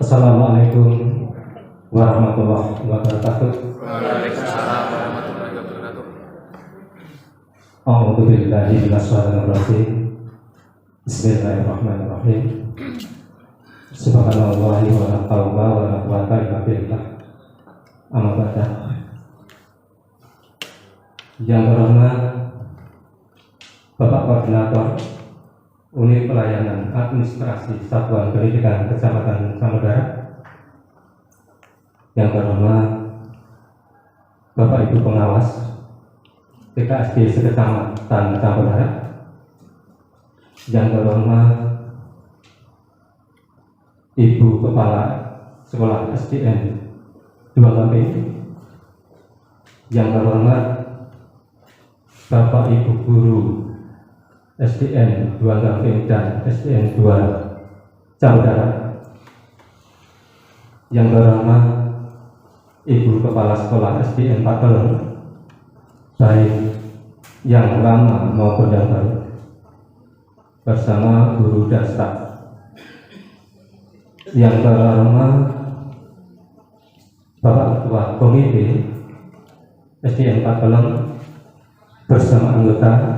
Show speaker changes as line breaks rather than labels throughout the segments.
Assalamualaikum warahmatullahi wabarakatuh.
Waalaikumsalam warahmatullahi wabarakatuh.
A'udzu billahi minasyaitonir rajim. Bismillahirrahmanirrahim. Subhanallahi wa la haula wa la quwwata illa billah. Amma ba'du. Yang terhormat Bapak Koordinator Unit Pelayanan Administrasi Satuan Pendidikan Kecamatan Samudara, yang terhormat Bapak Ibu Pengawas TKSD Sekecamatan Samudara, yang terhormat Ibu Kepala Sekolah SDN 2KP, yang terhormat Bapak Ibu Guru SDN 2KP dan SDN 2 Samudara, yang terhormat Ibu Kepala Sekolah SDN Pakelon, baik yang lama maupun yang baru, bersama guru dan staf, yang terhormat Bapak Ketua Komite SDN Pakelon bersama anggota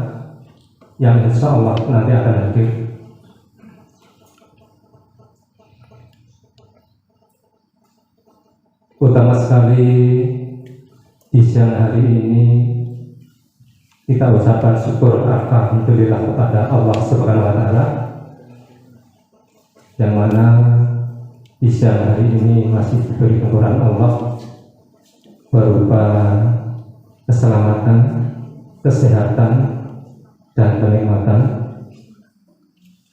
yang insya Allah nanti akan hadir. Utama sekali di siang hari ini kita ucapkan syukur alhamdulillah kepada Allah Subhanahu wa taala, yang mana di siang hari ini masih diberi kekurangan Allah berupa keselamatan, kesehatan, dan kenikmatan,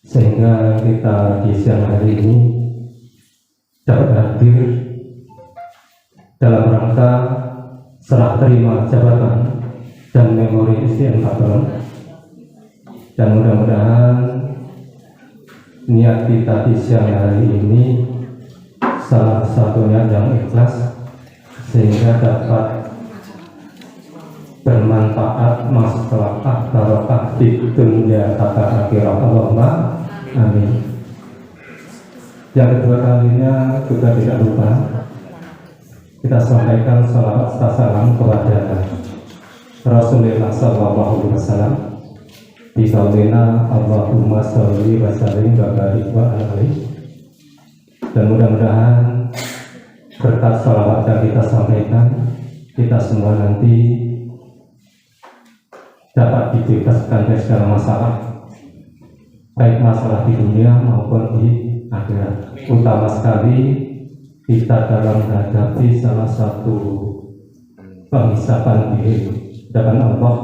sehingga kita di siang hari ini dapat hadir dalam rangka serah terima jabatan dan memori SDN Pakelon. Dan mudah-mudahan niat kita di siang hari ini salah satunya yang ikhlas, sehingga dapat bermanfaat maslahah barokah di dunia kata akhirat. Allahumma amin. Yang kedua kalinya juga tidak lupa kita sampaikan salawat serta salam kepada Rasulullah sallallahu alaihi wasallam di qaulina Allahumma sholli wa sallim wa barik wa alaihi. Dan mudah-mudahan berkat salawat yang kita sampaikan, kita semua nanti dapat dibebaskan dari segala masalah, baik masalah di dunia maupun di akhirat. Utama sekali kita dalam menghadapi salah satu penghisapan di hadapan Allah,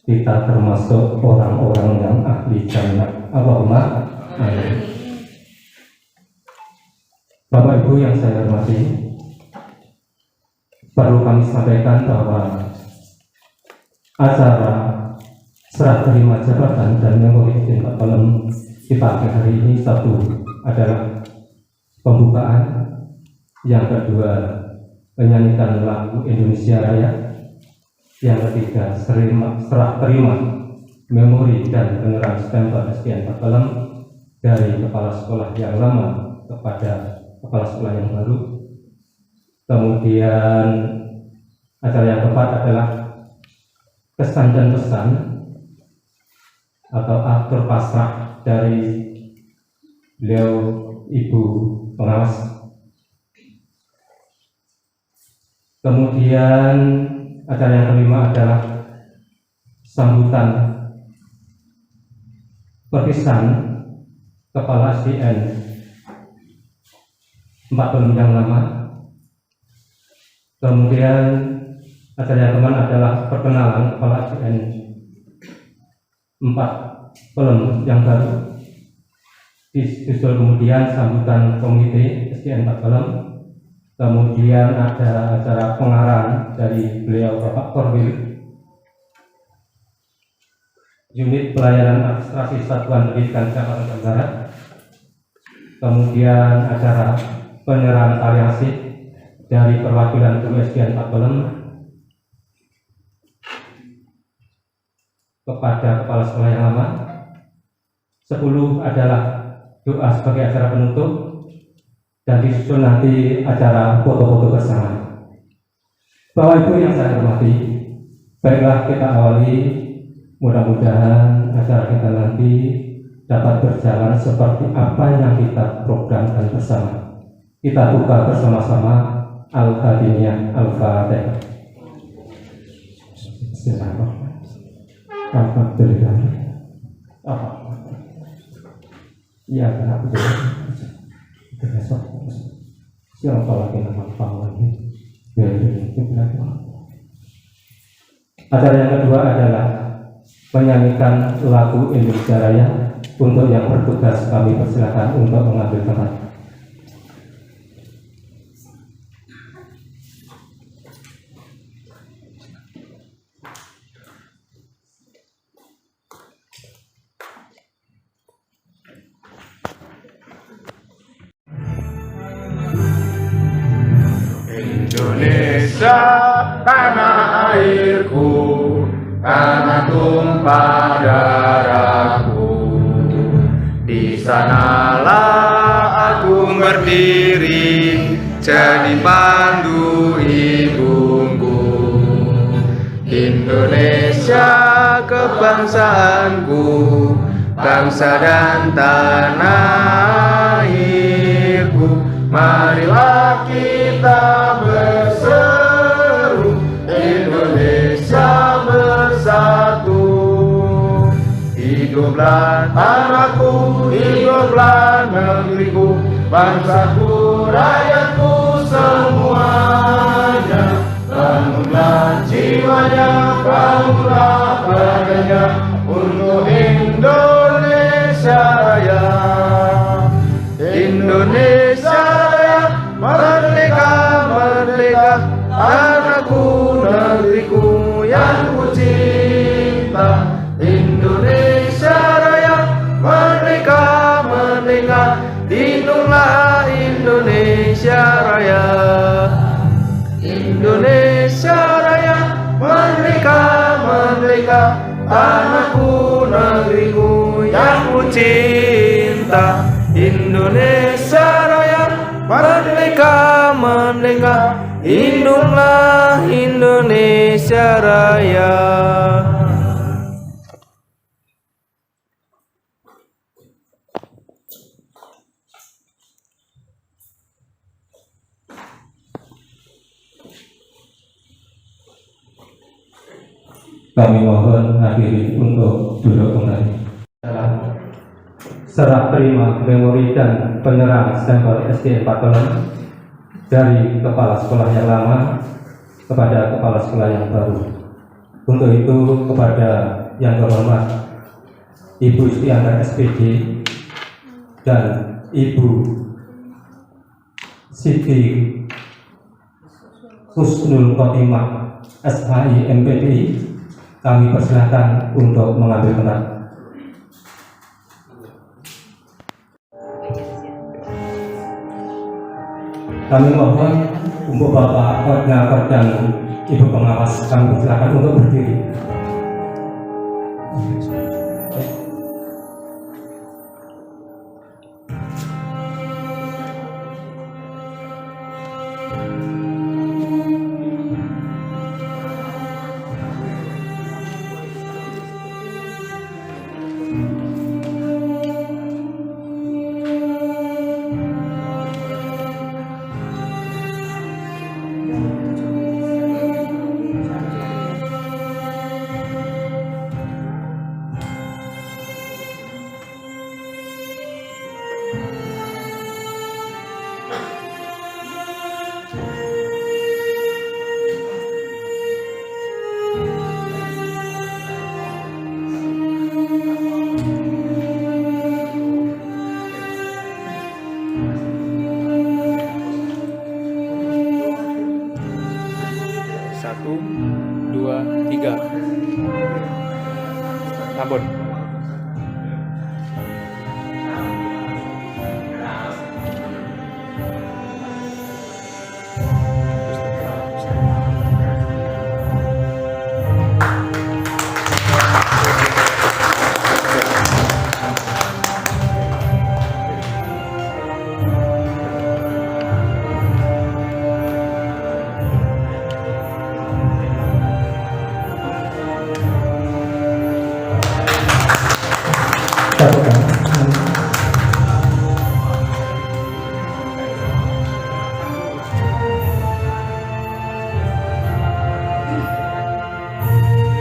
kita termasuk orang-orang yang ahli jannah. Allahumma amin. Bapak Ibu yang saya hormati, perlu kami sampaikan bahwa acara serah terima jabatan dan memori SDN Pakelon kita hari ini, satu adalah pembukaan, yang kedua menyanyikan lagu Indonesia Raya, yang ketiga serah terima memori dan penyerahan stempel SDN Pakelon dari kepala sekolah yang lama kepada kepala sekolah yang baru. Kemudian acara yang keempat adalah kesan dan pesan atau aktor pasrah dari beliau Ibu Pengawas. Kemudian acara yang kelima adalah sambutan perpisahan kepala SDN 40 yang lama. Kemudian acara yang keempat adalah perkenalan kepala SDN 4 yang baru. Disusul kemudian sambutan komite SDN Pakelon. Kemudian ada acara pengarahan dari beliau Bapak Korwil Unit Pelayanan Administrasi Satuan Pendidikan Kecamatan Samudara. Kemudian acara penyerahan tali asih dari perwakilan guru SDN Pakelon kepada kepala sekolah yang lama. 10 adalah doa sebagai acara penutup, dan disusul nanti acara foto-foto bersama. Bapak Ibu yang saya hormati, baiklah kita awali, mudah-mudahan acara kita nanti dapat berjalan seperti apa yang kita programkan bersama. Kita buka bersama-sama Al-Qadimiyah Al-Fatihah. Alhamdulillah. Iya, kenapa besok siapa lagi nama lagi? Acara yang kedua adalah menyanyikan lagu Indonesia Raya. Untuk yang bertugas kami persilakan untuk mengambil tempat.
Indonesia, tanah airku, tanah tumpah darahku. Di sanalah aku berdiri, jadi pandu ibuku. Indonesia kebangsaanku, bangsa dan tanah airku. Marilah kita berseru, Indonesia bersatu. Hiduplah tanahku, hiduplah negeriku, bangsaku, rakyatku semuanya. Bangunlah jiwanya, bangunlah badannya untuk Indonesia Raya. Indonesia Raya, merdeka, merdeka, tanahku, negeriku yang ku cinta. Indonesia Raya, merdeka, merdeka, lindunglah Indonesia Raya. Indonesia Raya, merdeka, merdeka, tanahku, negeriku yang ku cinta. Indonesia Raya, merdeka, merdeka, lindunglah Indonesia Raya.
Kami mohon hadirin untuk duduk kembali. Serah terima memori dan penyerahan stempel SDN Patolan dari kepala sekolah yang lama kepada kepala sekolah yang baru. Untuk itu kepada yang terhormat Ibu Istiantar SPD dan Ibu Siti Husnul Khotimah SHI MPDI, kami persilakan untuk mengambil tempat. Kami mohon untuk Bapak Koordinator dan Ibu Pengawas, kami persilakan untuk berdiri.
Ambon.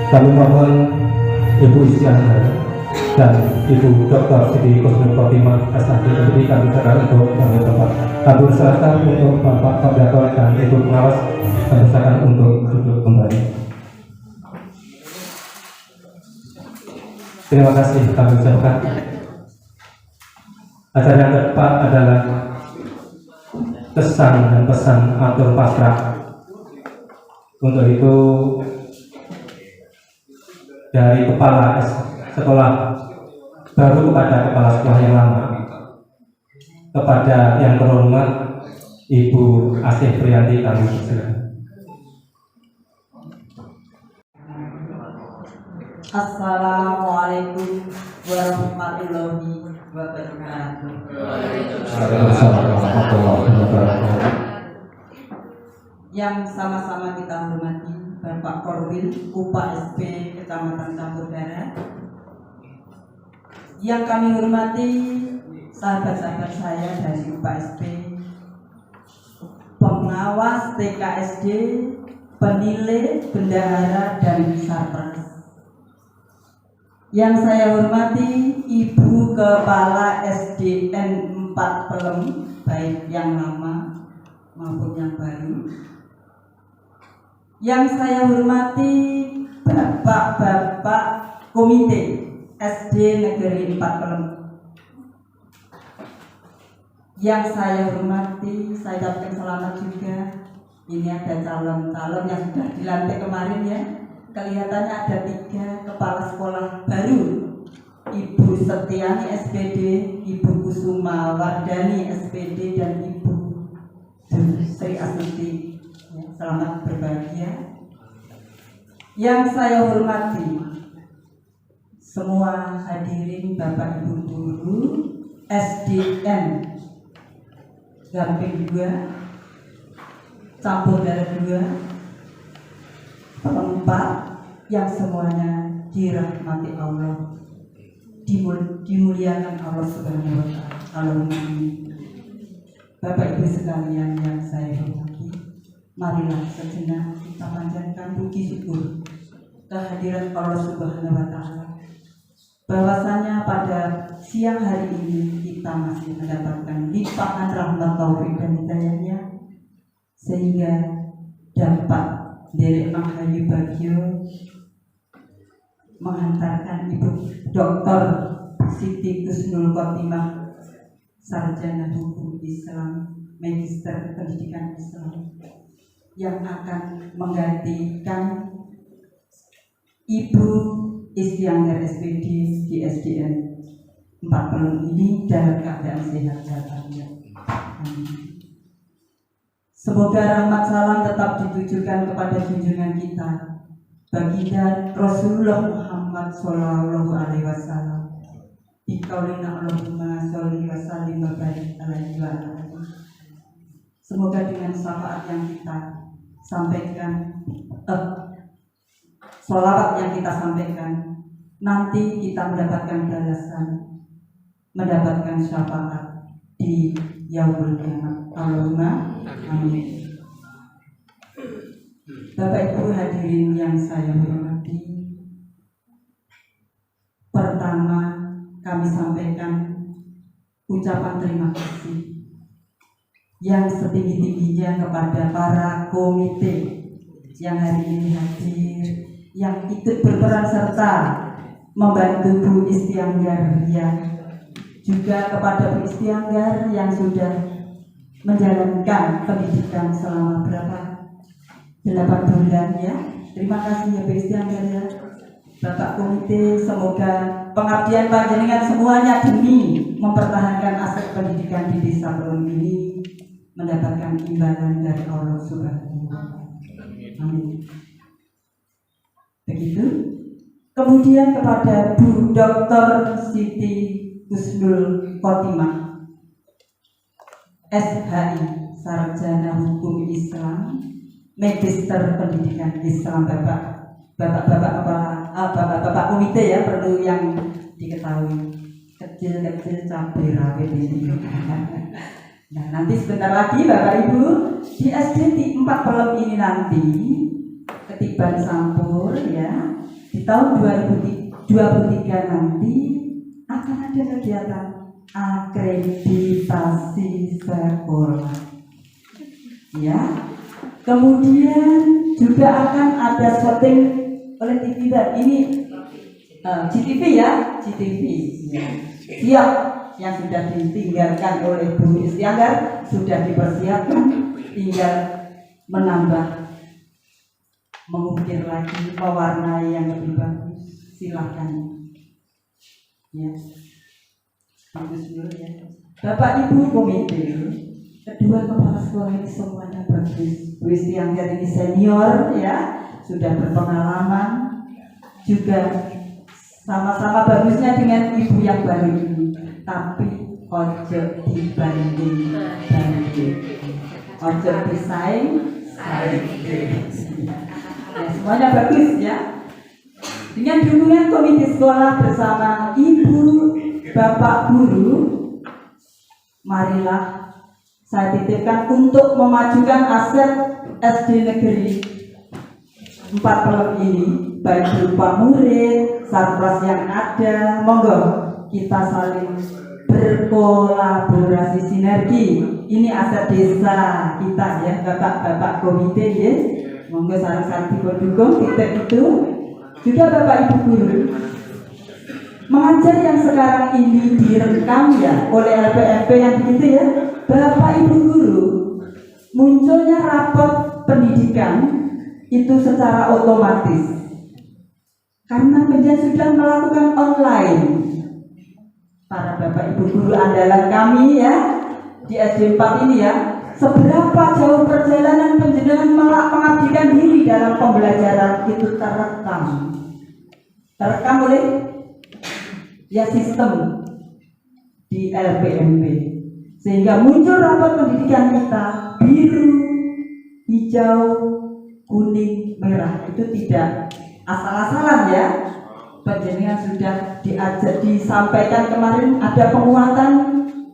Kami mohon Ibu Isyana dan Ibu Dr. Siti Kusnul Khotimah SHD Pendidikan Federal untuk mengambil tempat. Kami persilakan untuk Bapak Koordinator dan Ibu Pengawas persilakan untuk duduk kembali. Terima kasih, kami ucapkan. Acara yang keempat adalah kesan dan pesan atur pasrah. Untuk itu dari kepala sekolah baru kepada kepala sekolah yang lama, kepada yang terhormat Ibu Asih Priyanti, kami persilakan.
Assalamualaikum warahmatullahi wabarakatuh. Yang sama-sama kita hormati Bapak Korwil Upa SP Kecamatan Campur Darat, yang kami hormati sahabat-sahabat saya dari Upa SP, pengawas TKSD, penilai, bendahara, dan sarpras. Yang saya hormati Ibu Kepala SDN 4 Pelem, baik yang lama maupun yang baru. Yang saya hormati Bapak-Bapak Komite SD Negeri 4 Pelem. Yang saya hormati, saya ucapkan selamat juga. Ini ada calon-calon yang sudah dilantik kemarin ya. Kelihatannya ada 3 kepala sekolah baru. Ibu Setiani SPD, Ibu Kusuma Wardani SPD, dan Ibu Sri Astuti. Ya, selamat berbahagia. Yang saya hormati semua hadirin Bapak Ibu guru SDN Gamping 2, Campur Darat 2, Pelem yang semuanya dirahmati Allah, dimuliakan Allah Subhanahu wa Ta'ala. Allahumma amin. Bapak Ibu sekalian yang saya hormati, marilah sejenak kita panjatkan puji syukur kehadiran Allah Subhanahu wa Ta'ala, bahwasanya pada siang hari ini kita masih mendapatkan limpahan rahmat taufik dan hidayahnya, sehingga dapat dari Manghayu Bagio menghantarkan Ibu Dr. Siti Kusnul Khotimah, sarjana hukum Islam, magister pendidikan Islam, yang akan menggantikan Ibu Istianggar SPD di SDN 4 Pelem ini dalam keadaan sehat walafiat. Semoga rahmat salam tetap ditujukan kepada junjungan kita, baginda Rasulullah Muhammad Sallallahu Alaihi Wasallam. Bikaulina Allahumma sholli wa sallim wa barik alaihi wa alihi. Semoga dengan syafaat yang kita sampaikan, sholawat yang kita sampaikan, nanti kita mendapatkan balasan, mendapatkan syafaat di yaumul kiamat. Allahumma amin. Bapak Ibu hadirin yang saya hormati, pertama kami sampaikan ucapan terima kasih yang setinggi-tingginya kepada para komite yang hari ini hadir, yang ikut berperan serta membantu Bu Istianggar, ya, juga kepada Bu Istianggar yang sudah menjalankan pendidikan selama berapa? 8 bulan ya. Terima kasih ya Bu Istianggar ya. Bapak komite, semoga pengabdian panjenengan semuanya demi mempertahankan aspek pendidikan di Desa Pelem ini mendapatkan imbalan dari Allah Subhanahu wa Ta'ala. Amin. Begitu. Kemudian kepada Bu Dr. Siti Kusnul Khotimah, SHI, sarjana hukum Islam, magister pendidikan Islam. Bapak komite ya, perlu yang diketahui, kecil-kecil cabai rawit ini. Nah, nanti sebentar lagi Bapak Ibu di SD di 4 Pelem ini nanti ketiban sampur ya, tahun 2023 nanti akan ada kegiatan akreditasi sekolah. Ya, kemudian juga akan ada syuting oleh TV dan ini GTV ya, GTV. Siap yang sudah ditinggalkan oleh Bu Istianggar sudah dipersiapkan, tinggal menambah, mengukir lagi, mewarnai yang lebih bagus. Silakan. Ya, bagus dulu ya. Bapak Ibu komite, kedua kepala sekolah ini semuanya bagus. Bu Istianggar ini senior ya, sudah berpengalaman, juga sama-sama bagusnya dengan ibu yang baru ini. Tapi ojo dibanding, ojo disaing, ya, semuanya bagus ya. Dengan dukungan komite sekolah bersama ibu, bapak guru, marilah saya titipkan untuk memajukan aset SD Negeri 4 Pelem ini, baik berupa murid, satgas yang ada. Monggo kita saling berkolaborasi sinergi. Ini aset desa kita ya, bapak-bapak komite ya. Monggo saling dukung titik itu. Juga bapak ibu guru, mengajar yang sekarang ini direkam ya oleh LPMP yang begitu ya. Bapak ibu guru, munculnya rapot pendidikan itu secara otomatis karena pendidikan sudah melakukan online. Para bapak ibu guru andalan kami ya di SD 4 ini ya, seberapa jauh perjalanan penjenengan mengabdikan diri dalam pembelajaran itu terekam oleh ya sistem di LPMP, sehingga muncul rapor pendidikan kita biru, hijau, kuning, merah. Itu tidak asal-asalan ya. Penjenengan sudah disampaikan kemarin ada penguatan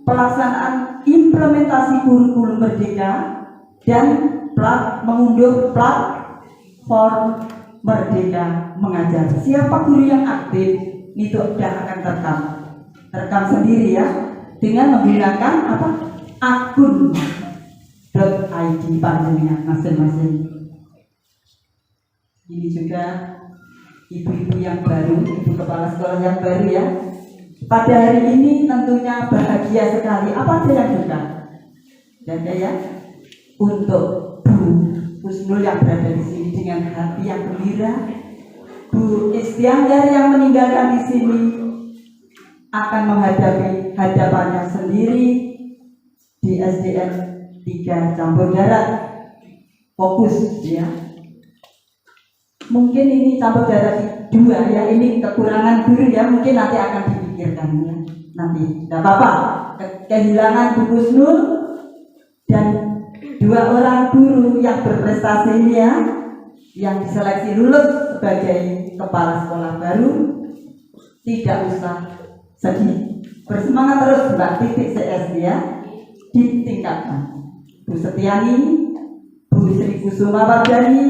pelaksanaan implementasi kurikulum merdeka dan mengunduh platform Merdeka Mengajar. Siapa guru yang aktif itu sudah akan terekam sendiri ya, dengan menggunakan akun .id panjenengan masing-masing. Ini juga ibu-ibu yang baru, ibu kepala sekolah yang baru ya. Pada hari ini tentunya bahagia sekali. Apa ada yang duka? Dan ya, untuk Bu Husnul yang berada di sini dengan hati yang gembira, Bu Istianggar yang meninggalkan di sini akan menghadapi hadapannya sendiri di SDN 3 Campur Darat. Fokus ya. Mungkin ini Campur Darat 2 ya, ini kekurangan guru ya, mungkin nanti akan dipikirkan ya. Nanti tidak apa-apa, kehilangan Bu Husnul dan 2 orang guru yang berprestasi ini ya, yang diseleksi lulus sebagai kepala sekolah baru, tidak usah sedih, bersemangat terus Mbak Titik CS ya, ditingkatkan. Bu Setiani, Bu Sri Kusuma Wardani,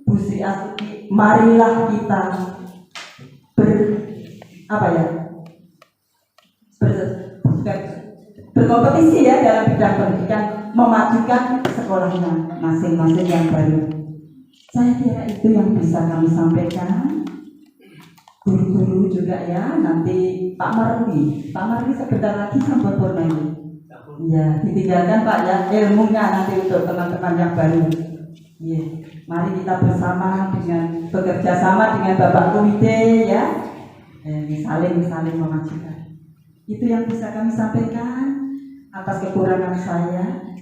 Bu Sri Astuti, marilah kita berkompetisi ya dalam bidang pendidikan, memajukan sekolahnya masing-masing yang baru. Saya kira itu yang bisa kami sampaikan. Guru-guru juga ya, nanti Pak Marli sebentar lagi sampun purna ini. Ya, ditinggalkan Pak ya, ilmunya nanti untuk teman-teman yang baru. Ya, mari kita bersama dengan bekerja sama dengan Bapak Komite ya, saling memajukan. Itu yang bisa kami sampaikan. Atas kekurangan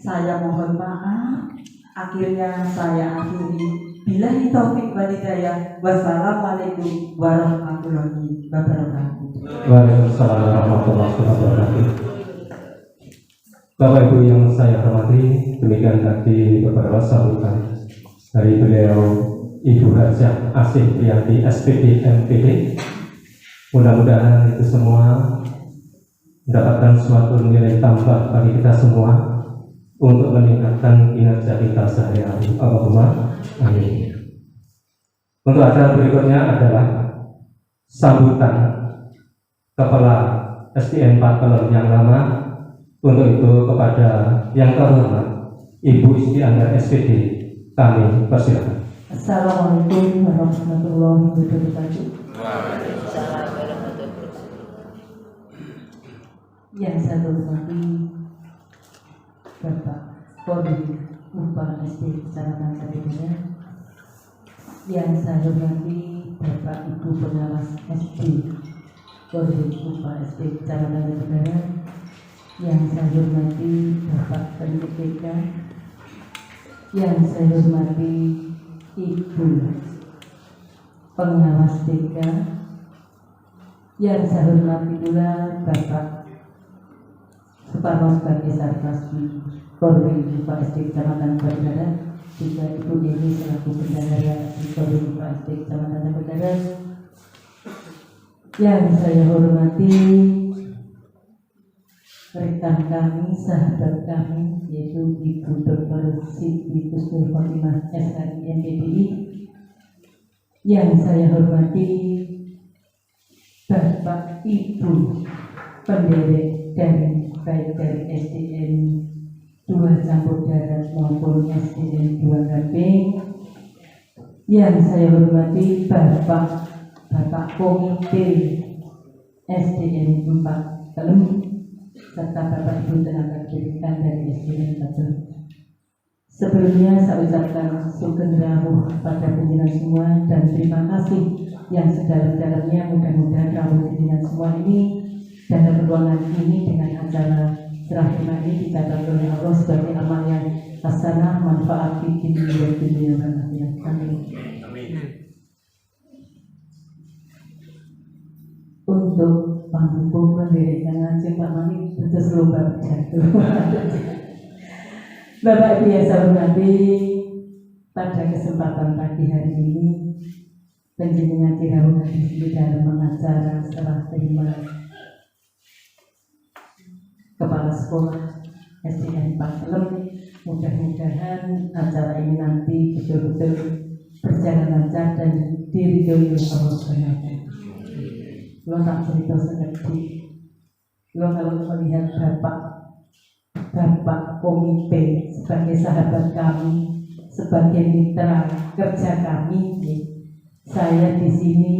saya mohon maaf. Akhirnya saya akhiri. Billahi taufik wal hidayah. Wassalamualaikum warahmatullahi wabarakatuh.
Waalaikumsalam warahmatullahi wabarakatuh. Bapak Ibu yang saya hormati, demikian tadi beberapa sambutan dari beliau Ibu Hajah Asih Priyanti SPD MPD. Mudah-mudahan itu semua mendapatkan suatu nilai tambah bagi kita semua untuk meningkatkan kinerja kita sehari-hari. Allahumma amin. Untuk acara berikutnya adalah sambutan Kepala SDN Pakelem yang lama. Untuk itu kepada yang terhormat Ibu Istiandar SPD kami persilakan.
Assalamualaikum warahmatullahi wabarakatuh. Yang saya hormati Bapak Kodim Upah SD Kecamatan Sarjana, yang saya hormati Bapak Ibu Pengawas SD Kodim Upah SD Kecamatan Sarjana, yang saya hormati Bapak Pendidik TK, yang saya hormati Ibu Pengawas TK, yang saya hormati pula Bapak Suparno sebagai Sarkasmi Kodim Upah SD Kecamatan Sarjana, juga Ibu Dewi selaku bendahara di Kodim Upah SD Kecamatan Sarjana, yang saya hormati rekan kami, sahabat kami, yaitu Ibu Dr. Siti Kusnul Khotimah SHI MPDI, yang saya hormati Bapak Ibu penderek dari baik dari SDN 2 Campur Darat maupun SDN 2 Gamping, yang saya hormati Bapak Komite SDN 4 Kelem, serta Bapak Ibu tenaga pendidikan dari SDN 4. Sebelumnya saya ucapkan sugeng rawuh pada panjenengan semua dan terima kasih yang sedalam-dalamnya. Mudah-mudahan rawuh panjenengan semua ini dalam ruangan ini dengan acara serah terima ini dicatat oleh Allah sebagai amal yang hasanah, manfaat di dunia dan akhirat. Amin. Untuk panggung pendirian ngaji Pak Mani terus lomba jatuh. Bapak Ibu yang saya hormati, pada kesempatan pagi hari ini panjenengan dihadapkan di sini dalam mengacara serah terima Kepala Sekolah SDN Pakelem. Mudah-mudahan acara ini nanti betul-betul berjalan lancar dan diridhoi oleh Allah SWT. Lo tak cerita sedikit. Lo kalau melihat Bapak Komite sebagai sahabat kami, sebagai mitra kerja kami, saya di sini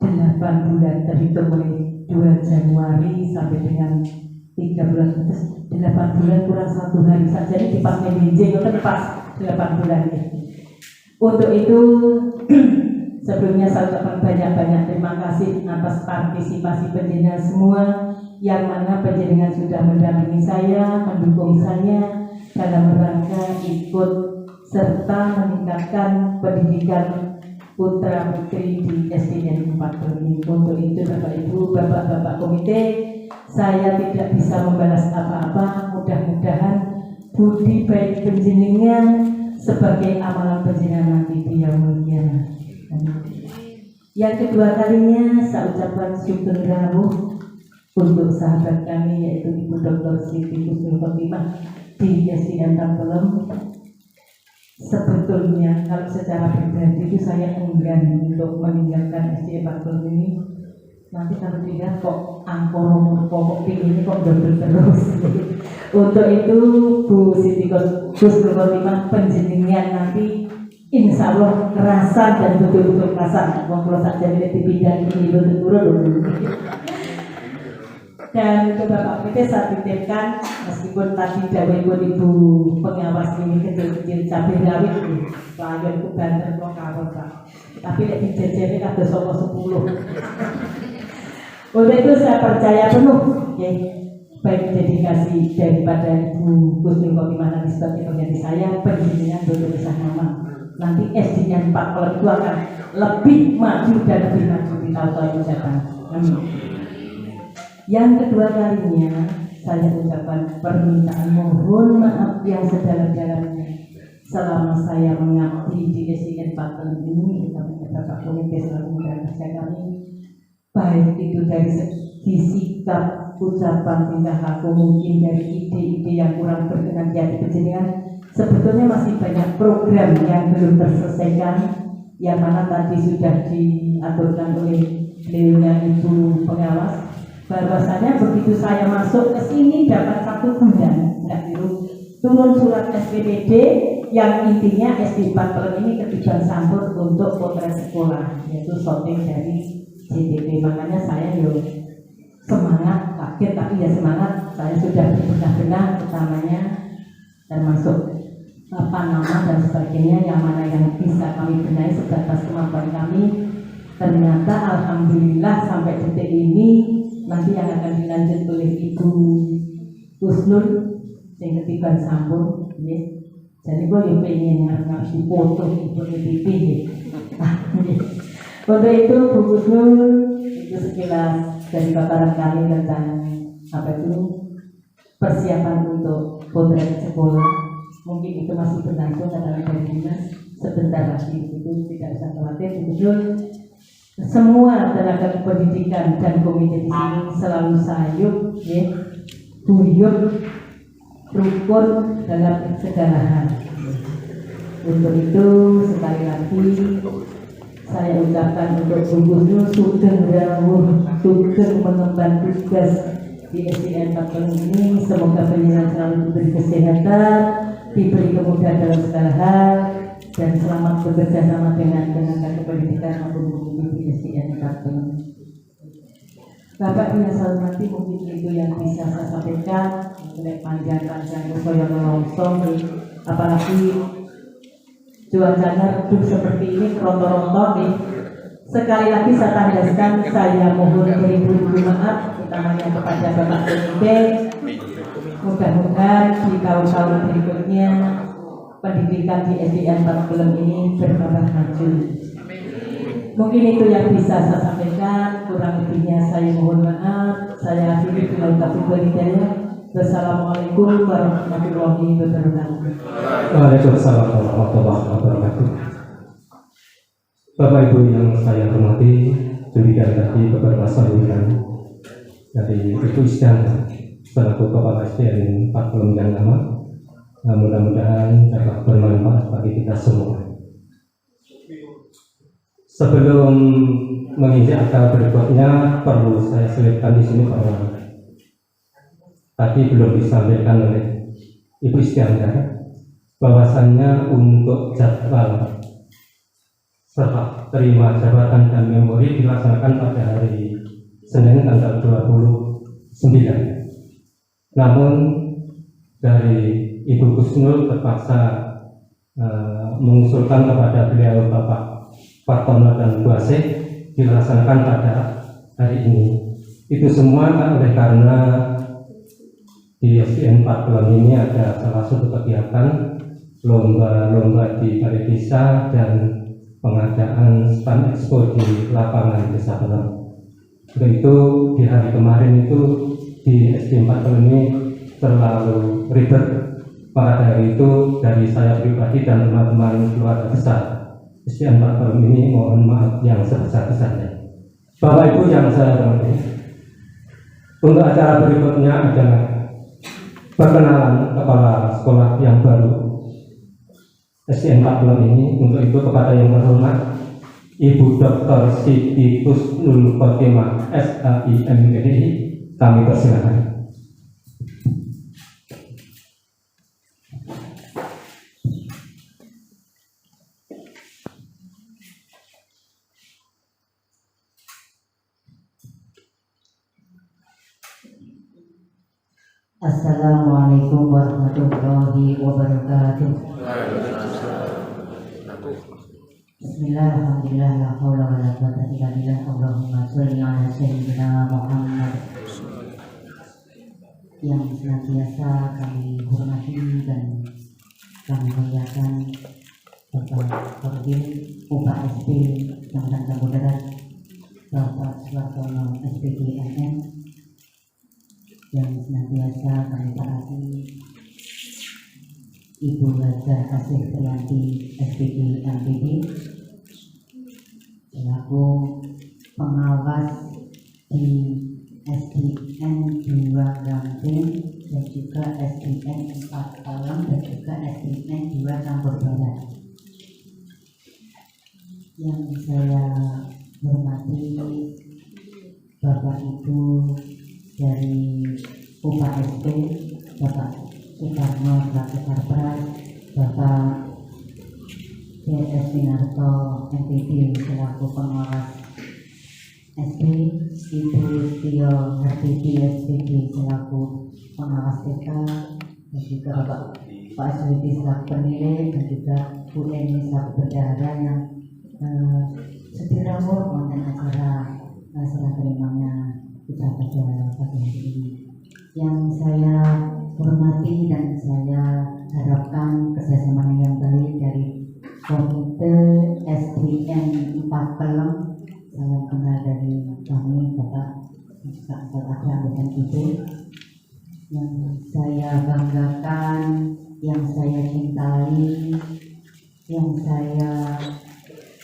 8 bulan terhitung mulai 2 Januari sampai dengan 3 bulan, terus 8 bulan kurang 1 hari saja ini dipakai benjing, itu pas 8 bulan ini. Untuk itu sebelumnya saya ucapkan banyak-banyak terima kasih atas partisipasi panjenengan semua, yang mana panjenengan sudah mendampingi saya, mendukung saya dalam rangka ikut serta meningkatkan pendidikan putra putri di SDN 4 ini. Untuk itu Bapak Ibu, Bapak-bapak komite, saya tidak bisa membalas apa-apa. Mudah-mudahan budi baik panjenengan sebagai amalan panjenengan nanti di yaumul qiyamah. Yang kedua kalinya saya ucapkan syukur rawuh untuk sahabat kami yaitu Ibu Dr. Siti Kusnul Khotimah di SDN Pakelem. Sebetulnya kalau secara pribadi itu saya enggan untuk meninggalkan SDN Pakelem ini. Nanti kalau tidak kok angkor pokok ini kok double terus. Untuk itu Bu Siti Kusnul Khotimah penjenengan nanti insya Allah kerasa dan betul-betul kerasa. Kalau saja di bidang ini betul-betul. Dan untuk Bapak PT saya titipkan, meskipun tadi dawuhipun Ibu pengawas ini kecil-kecil cabai rawit layan ku banter kok kawon Pak. Tapi nek dijejeri kados saka 10. Untuk itu saya percaya penuh ya, baik dedikasi daripada Ibu Kusnul Khotimah nanti sebagai pengganti saya, penjenengan berusaha nama. Nanti SDN Pakelem itu akan lebih maju dan lebih maju di tahun-tahun mendatang. Amin. Yang kedua kalinya saya ucapkan permintaan mohon maaf yang sedalam-dalamnya selama saya mengabdi di SDN Pakelem ini bersama Bapak Komite selaku mitra kerja kami, baik itu dari segi sikap, ucapan, tingkah laku, mungkin dari ide-ide yang kurang berkenan di hati panjenengan. Sebetulnya masih banyak program yang belum terselesaikan, yang mana tadi sudah diaturkan oleh beliaunya Ibu Pengawas, bahwasanya begitu saya masuk ke sini dapat satu bulan turun surat SPPD yang intinya SD 4 Pelem ini ketiban sambut untuk potret sekolah, yaitu shooting dari JTP. Makanya saya semangat, kaget tapi ya semangat. Saya sudah benar-benar utamanya termasuk nama dan sebagainya, yang mana yang bisa kami benahi sebatas kemampuan kami. Ternyata alhamdulillah sampai detik ini nanti yang akan dilanjut oleh Ibu Husnul yang ketiban sambung, jadi gue yang pengen harus dipoto Ibu TTP. Untuk itu Bu Husnul, itu sekilas dari paparan kami tentang persiapan untuk potret sekolah. Mungkin itu masih berlangsung dalam dari dinas, sebentar lagi itu tidak usah khawatir. Betul, semua tenaga pendidikan dan komite di sini selalu sayup, guyup, rukun dalam segala hal. Untuk itu sekali lagi saya ucapkan untuk Bu Gusnul sugeng rawuh, sugeng mengemban tugas di SDN 4 Pelem ini. Semoga panjenengan selalu diberi kesehatan, diberi kemudahan dalam segala hal, dan selamat bekerja sama dengan tenaga kependidikan maupun guru di SDN 4 Pelem. Bapak yang saya hormati, mungkin itu yang bisa saya sampaikan. Oleh panjang-panjang supaya melongsong, apalagi cuacanya redup seperti ini, kerontor-rontor nih. Sekali lagi saya tandaskan, saya mohon beribu-ribu maaf, utamanya kepada Bapak Komite. Mudah-mudahan di tahun-tahun berikutnya pendidikan di SDN 4 Pelem ini bertambah maju. Mungkin itu yang bisa saya sampaikan, kurang lebihnya saya mohon maaf. Saya akhiri dengan taufiq hidayah. Wassalamualaikum warahmatullahi wabarakatuh.
Waalaikumsalam warahmatullahi wabarakatuh. Bapak Ibu yang saya hormati, demikian tadi beberapa sambutan dari Ibu Isyana selaku Kepala SDN 4 Pelem yang lama. Mudah-mudahan dapat bermanfaat bagi kita semua. Sebelum menginjak akal berikutnya, perlu saya selipkan di sini bahwa tadi belum disampaikan oleh Ibu Iskandar bahwasannya untuk jadwal serah terima jabatan dan memori dilaksanakan pada hari Senin tanggal 29. Namun dari Ibu Gusnul terpaksa mengusulkan kepada beliau Bapak Partono dan Bu Asih dilaksanakan pada hari ini. Itu semua oleh karena di SDN 4 Pelem ini ada salah satu kegiatan lomba-lomba di balai desa dan pengadaan stand expo di lapangan desa Pelem. Untuk itu di hari kemarin itu di SDN 4 Pelem ini terlalu ribet. Pada hari itu dari saya pribadi dan teman-teman keluarga besar SDN 4 Pelem ini mohon maaf yang sebesar-besarnya. Bapak Ibu yang saya hormati, untuk acara berikutnya adalah perkenalan kepala sekolah yang baru SDN 4 Pelem ini. Untuk itu kepada yang terhormat Ibu Dr. Siti Husnul Khotimah SAIMPDI, kami persilakan.
Assalamualaikum warahmatullahi wabarakatuh. Bismillah, alhamdulillah, la haula wa la quwwata illa billah. Allahumma sholli ala sayyidina Muhammad. Yang senantiasa kami hormati dan kami muliakan Bapak Kodim UPSP Kecamatan Kampung Darat, Bapak Suwartono SPG MM, yang senantiasa kami taati Ibu Hajah Asih Priyanti SPG MPD selaku pengawas di SDN 2 Ramping dan juga SDN 4 Pelem dan juga SDN 2 Campur Barat. yang saya hormati Bapak Ibu dari UKSP, Bapak Soekarno selaku Karpras, Bapak CS Winarto MPD selaku pengawas SD, Ibu Tio Hartiti SPD selaku pengawas TK, dan juga Pak Suwiti selaku penilai, dan juga Bu Eni selaku bendahara yang sedirawuh konten acara serah terimanya kita pada pagi hari ini. Yang saya hormati dan saya harapkan kerjasama yang baik dari Komite SDN 4 Pelem. Salam kenal dari kami Bapak juga ada dengan itu. Yang saya banggakan, yang saya cintai, yang saya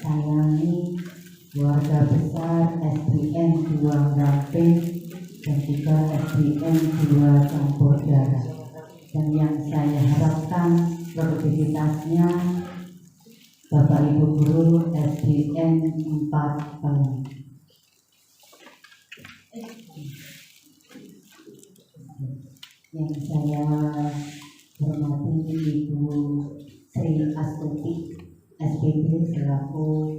sayangi, keluarga besar SDN 2 Ramping dan juga SDN 2 Campur Darah. Dan yang saya harapkan produktivitasnya Bapak Ibu Guru SDN 4 Pelem. Yang saya hormati Ibu Sri Astuti SPD selaku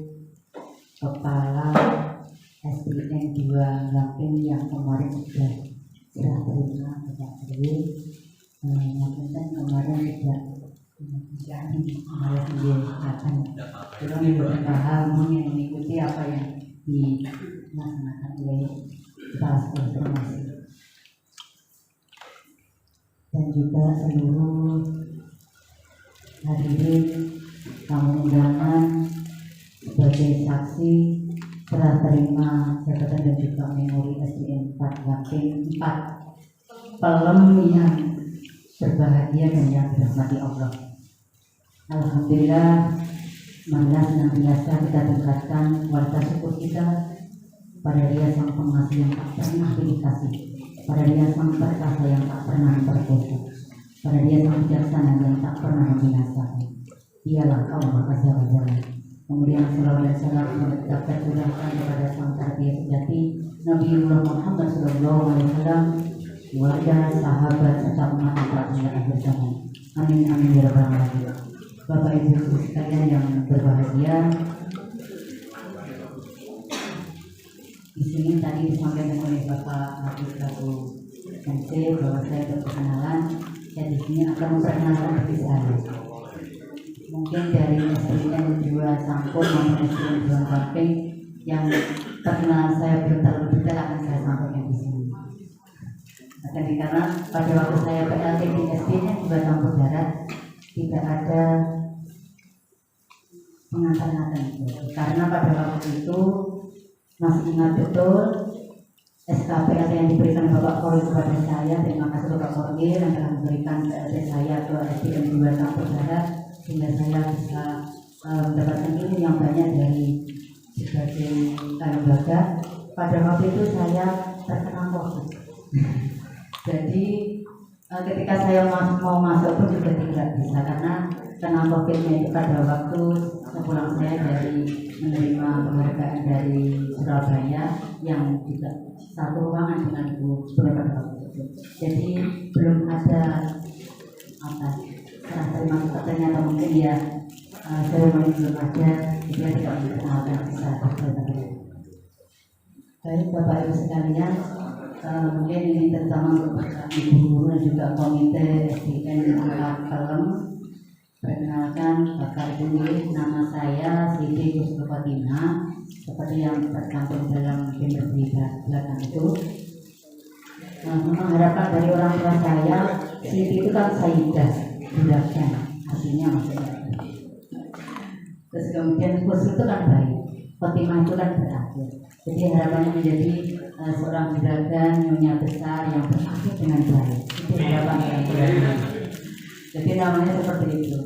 Kepala SDN 2 Lamping yang kemarin sudah serah terima Bapak Dewi. Namun kemarin tidak akan beberapa hal yang mengikuti apa yang dilaksanakan oleh Kepala Sekolah Informasi dan juga seluruh hadirin tamu undangan sebagai saksi serah terima jabatan dan juga memori SDN 4 Lamping 4 Pelem yang berbahagia dan yang dirahmati Allah. Alhamdulillah, marilah senantiasa kita tingkatkan warga syukur kita pada Dia Sang Pengasih yang tak pernah dikasih, pada Dia Sang Perkasa yang tak pernah berdosa, pada Dia Sang Bijaksana yang tak pernah membinasakan. Dialah Allah Azza wa Jalla. Kemudian salawat dan salam kita curahkan kepada Sang Tarbiyah sejati Nabi Muhammad SAW, keluarga, sahabat, serta umat yang hingga akhir zaman. Amin amin ya rabbal alamin. Bapak Ibu sekalian yang berbahagia, di sini tadi disampaikan oleh Bapak Habib Kabu MC bahwa saya berkenalan, dan di sini akan memperkenalkan diri saya. Mungkin dari SDN 2 Sampur maupun SDN 2 Lamping yang perkenalan saya belum terlalu detail akan saya sampaikan di sini. Karena pada waktu saya PLT di SDN 2 Campur Darat tidak ada pengantar-pengantar itu, karena pada waktu itu masih ingat betul SKPLT yang diberikan Bapak Koril kepada saya. Terima kasih Bapak Koril yang telah memberikan PLT saya ke SDN 2 Campur Darat sehingga saya bisa mendapatkan ilmu yang banyak dari sebagai lembaga. Pada waktu itu saya terkena COVID. Jadi ketika saya mau masuk pun juga tidak bisa karena kena COVID-nya itu pada waktu sepulang saya dari menerima penghargaan dari Surabaya yang juga satu ruangan dengan Bu pada waktu itu. Jadi belum ada serah terima kita, ternyata mungkin ya seremoni belum ada, dia tidak memperkenalkan secara terbaik. Baik Bapak Ibu sekalian, mungkin ini terutama untuk Ibu Guru dan juga Komite SDN 4 Pelem. Perkenalkan Bapak Ibu, nama saya Siti Kusno Fatimah, seperti yang tercantum dalam binder di belakang itu. Memang harapan dari orang tua saya, Siti itu kan Sayyidah, budaknya, artinya maksudnya. Terus kemudian Kusno itu kan baik, Fatimah itu kan berakhir. Jadi harapannya menjadi seorang juragan nyonya besar yang berakhir dengan baik. Itu harapan orang tua. Jadi namanya seperti itu.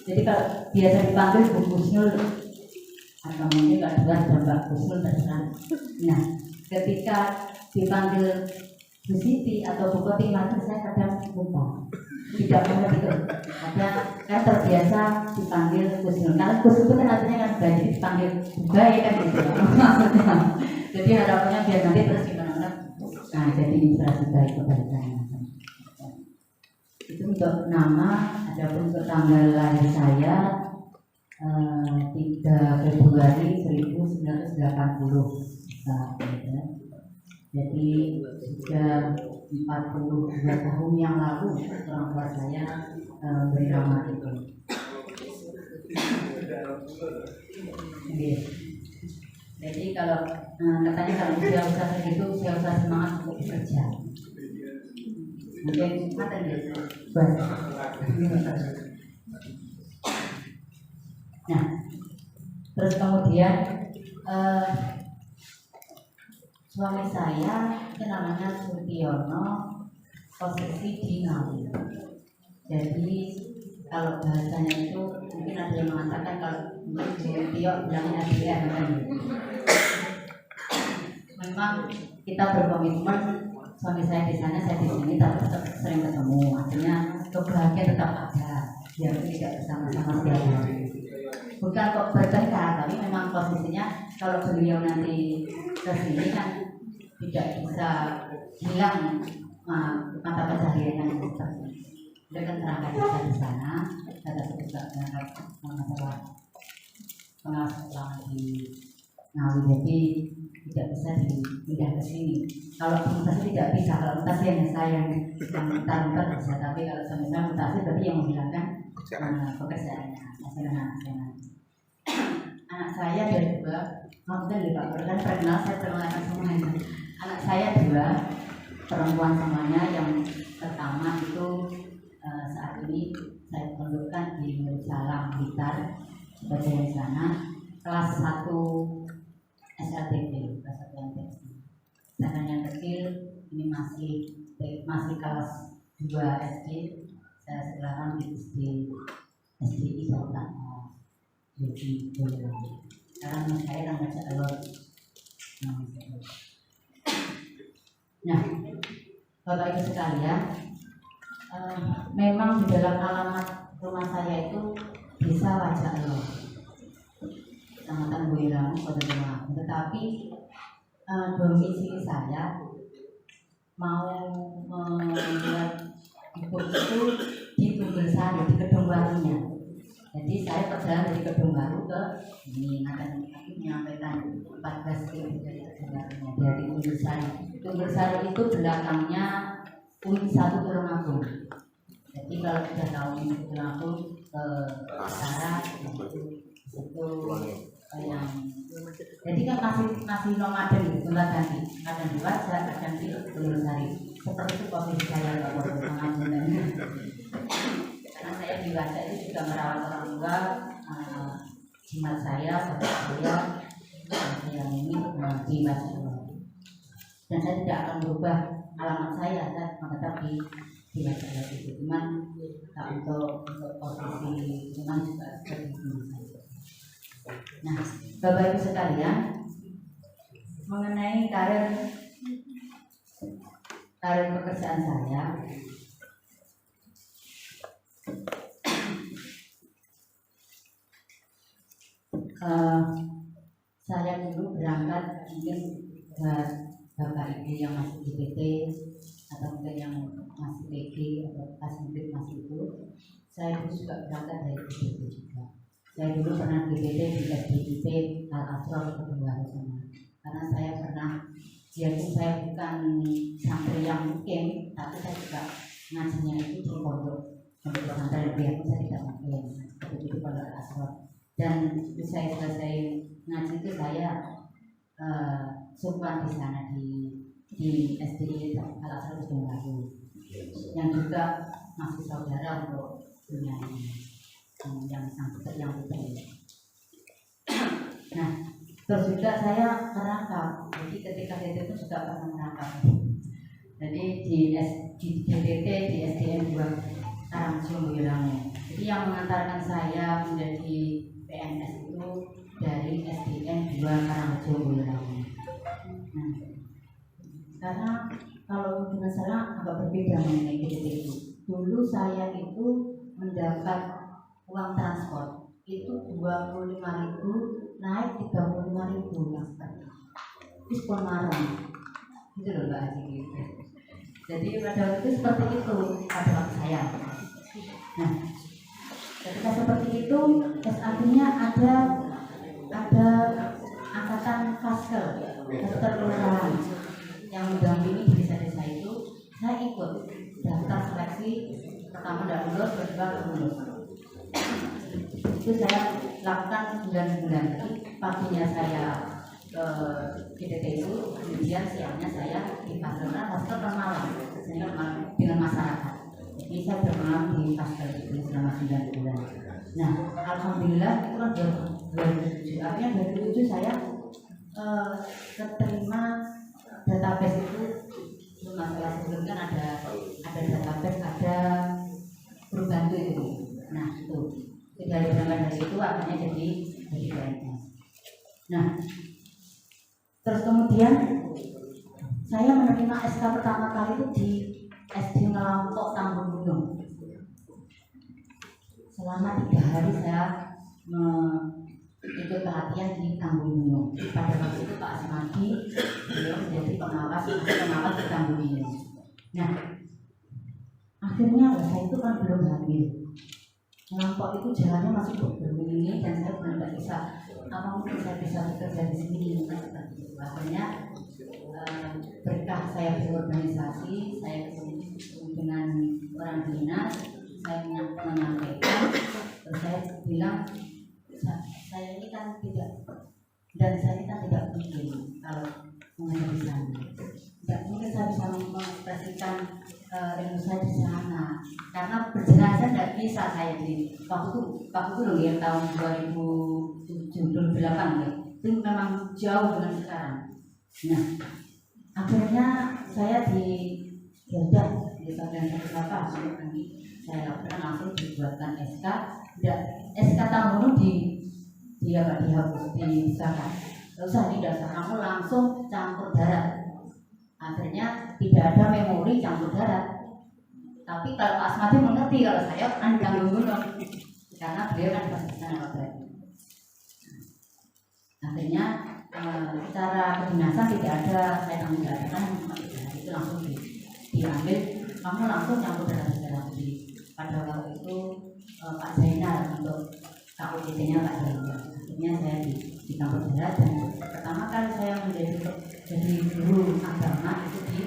Jadi kalau biasa dipanggil Bu Kusnul atau mungkin kalau juga ada Mbak Kusnul terserah. Nah, ketika dipanggil Bu Siti atau Bu Kotimah itu saya kadang lupa, tidak mengerti Ada kan terbiasa dipanggil Gus Nur. Karena Gus itu kan artinya kan baik, dipanggil baik kan gitu maksudnya. Jadi harapannya biar nanti terus gimana. Nah, jadi inspirasi baik kepada saya. Itu untuk nama, ada untuk tanggal lahir saya 3 Februari 1980. Jadi sudah 42 tahun yang lalu orang tua saya beri nama itu. Jadi kalau katanya kalau usia-usia segitu usia-usia semangat untuk bekerja. Mungkin mata dia. Nah, terus kemudian suami saya itu namanya Sutiono, posisi di Ngawi. Jadi kalau bahasanya itu mungkin ada yang mengatakan kalau Sutio bilangnya ADR kan. Memang kita berkomitmen, suami saya di sana, saya di sini, tapi tetap sering ketemu. Artinya kebahagiaan tetap ada, biar tidak bersama-sama setiap hari. Bukan kok bertengkar, tapi memang posisinya kalau beliau nanti kesini kan tidak bisa hilang mata pencaharian yang seperti beliau kan terangkat di sana, ada juga terangkat masalah pengawasan di Ngawi, jadi tidak bisa dipindah ke sini. Kalau mutasi tidak bisa, kalau mutasi hanya saya yang mutar bisa, tapi kalau sama-sama mutasi berarti yang menghilangkan pekerjaannya, hasilnya. Anak saya ada 2, maksudnya Pak, kalau kan terkenal saya perkenalkan semuanya. Anak saya 2 perempuan semuanya. Yang pertama itu saat ini saya pondokkan di Salam Blitar sebagai di sana kelas 1 SLTP, kelas 1 MTS. Sedangkan yang kecil ini masih kelas 2 SD. Saya sekolahkan di SDI Sultan. Jadi sekarang saya akan baca telur. Nah, Bapak Ibu sekalian, memang di dalam alamat rumah saya itu Desa Wajah Elor, Kecamatan Boyolali, Kota Temanggung. Tetapi domisili saya mau membuat itu di Tunggulsari, di Kedung Barunya. Jadi saya perjalanan dari Kedung Baru ke ini akan menyampaikan 14 km dari Kedung Barunya, dari Tunggulsari. Tunggulsari itu belakangnya UI1 Tulungagung. Jadi kalau sudah tahu ini Tulungagung ke utara itu yang jadi kan masih nomaden gitu, kadang di Wajah, kadang di Tunggulsari. Seperti itu posisi saya kalau sama sebenarnya. Karena saya di Wajah itu juga merawat orang tua, jimat saya, bapak saya ini di Wajah. Dan saya tidak akan berubah alamat saya, tetap di Wajah itu. Cuman untuk posisi cuman juga seperti ini saja. Nah, Bapak Ibu sekalian, mengenai karir pekerjaan saya. Saya dulu berangkat mungkin Bapak Ibu yang masih di PT atau mungkin yang masih PG atau pas mungkin masih itu, saya dulu juga berangkat dari PT juga. Saya dulu pernah di PT di SDIP Al-Asror Kedung Baru sana. Karena saya pernah, biarpun saya bukan santri yang mungkin, tapi saya juga ngajinya itu di pondok pesantren, biarpun saya tidak mungkin seperti itu pada Al-Asror. Dan saya selesai ngaji itu saya sumpan di sana di SDI Al-Asror Kedung Baru, yang juga masih saudara untuk dunia ini, yang putri. Nah, terus juga saya merangkap. Jadi ketika itu juga pernah merangkap. Jadi di DPT di SDN 2 Karangjo Boyolali. Jadi yang mengantarkan saya menjadi PNS itu dari SDN 2 Karangjo Boyolali. Nah, karena kalau dengan saya agak berbeda mengenai DPT itu. Dulu saya itu mendapat uang transport itu 25.000 naik 35.000 yang seperti itu pun marah gitu loh Mbak Haji gitu. Jadi pada waktu itu seperti itu pada waktu saya. Nah, ketika seperti itu SAP-nya ada angkatan Faskel kelurahan yang mendampingi di desa-desa itu. Saya ikut daftar seleksi, pertama dan lulus, kedua lulus. Itu saya lakukan 9 bulan. Paginya saya ke GDT itu, kemudian siangnya saya di Faskel per malam, sehingga dengan masyarakat. Jadi saya bermalam di Faskel itu selama 9 bulan. Nah, alhamdulillah itu kan 2007. Artinya 2007 saya keterima database itu. Masalah sebelumnya kan ada database, ada guru bantu itu. Nah itu dari itu akhirnya jadi PNS. Nah terus kemudian saya menerima SK pertama kali itu di SD Ngelampok Tambun Gunung. Selama 3 hari saya ikut pelatihan di Tambun Gunung. Pada waktu itu Pak Asmadi beliau menjadi pengawas di Tambun Gunung. Nah, akhirnya saya itu kan belum hamil. Ngelampok itu jalannya masih berbunyi dan saya belum bisa. Apa mungkin saya bisa bekerja di sini? Seperti itu. Akhirnya berkah saya berorganisasi, saya ketemu dengan orang dinas, saya menyampaikan, terus saya bilang saya ini kan tidak mungkin kalau mengajar di sana. Tidak mungkin saya bisa mengekspresikan ilmu saya di sana karena berjenazah tidak bisa saya di waktu itu loh ya tahun 2007-2008 ya. Itu memang jauh dengan sekarang. Nah akhirnya saya diajak di bagian apa saya lakukan langsung dibuatkan SK. SK Tambun dihapus, disahkan. Tidak usah ini dasar kamu langsung campur darat. Akhirnya tidak ada memori campur darat. Tapi kalau Pak Asmadi mengerti kalau saya kan Tambun Gunung karena beliau kan pasti sana Pak. Akhirnya secara kedinasan tidak ada, saya tanggung jawab kan itu langsung diambil, kamu langsung campur darat secara sendiri. Pada waktu itu Pak Zainal untuk KUDT-nya Pak Zainal. Akhirnya saya di campur darat dan pertama kali saya jadi guru agama itu di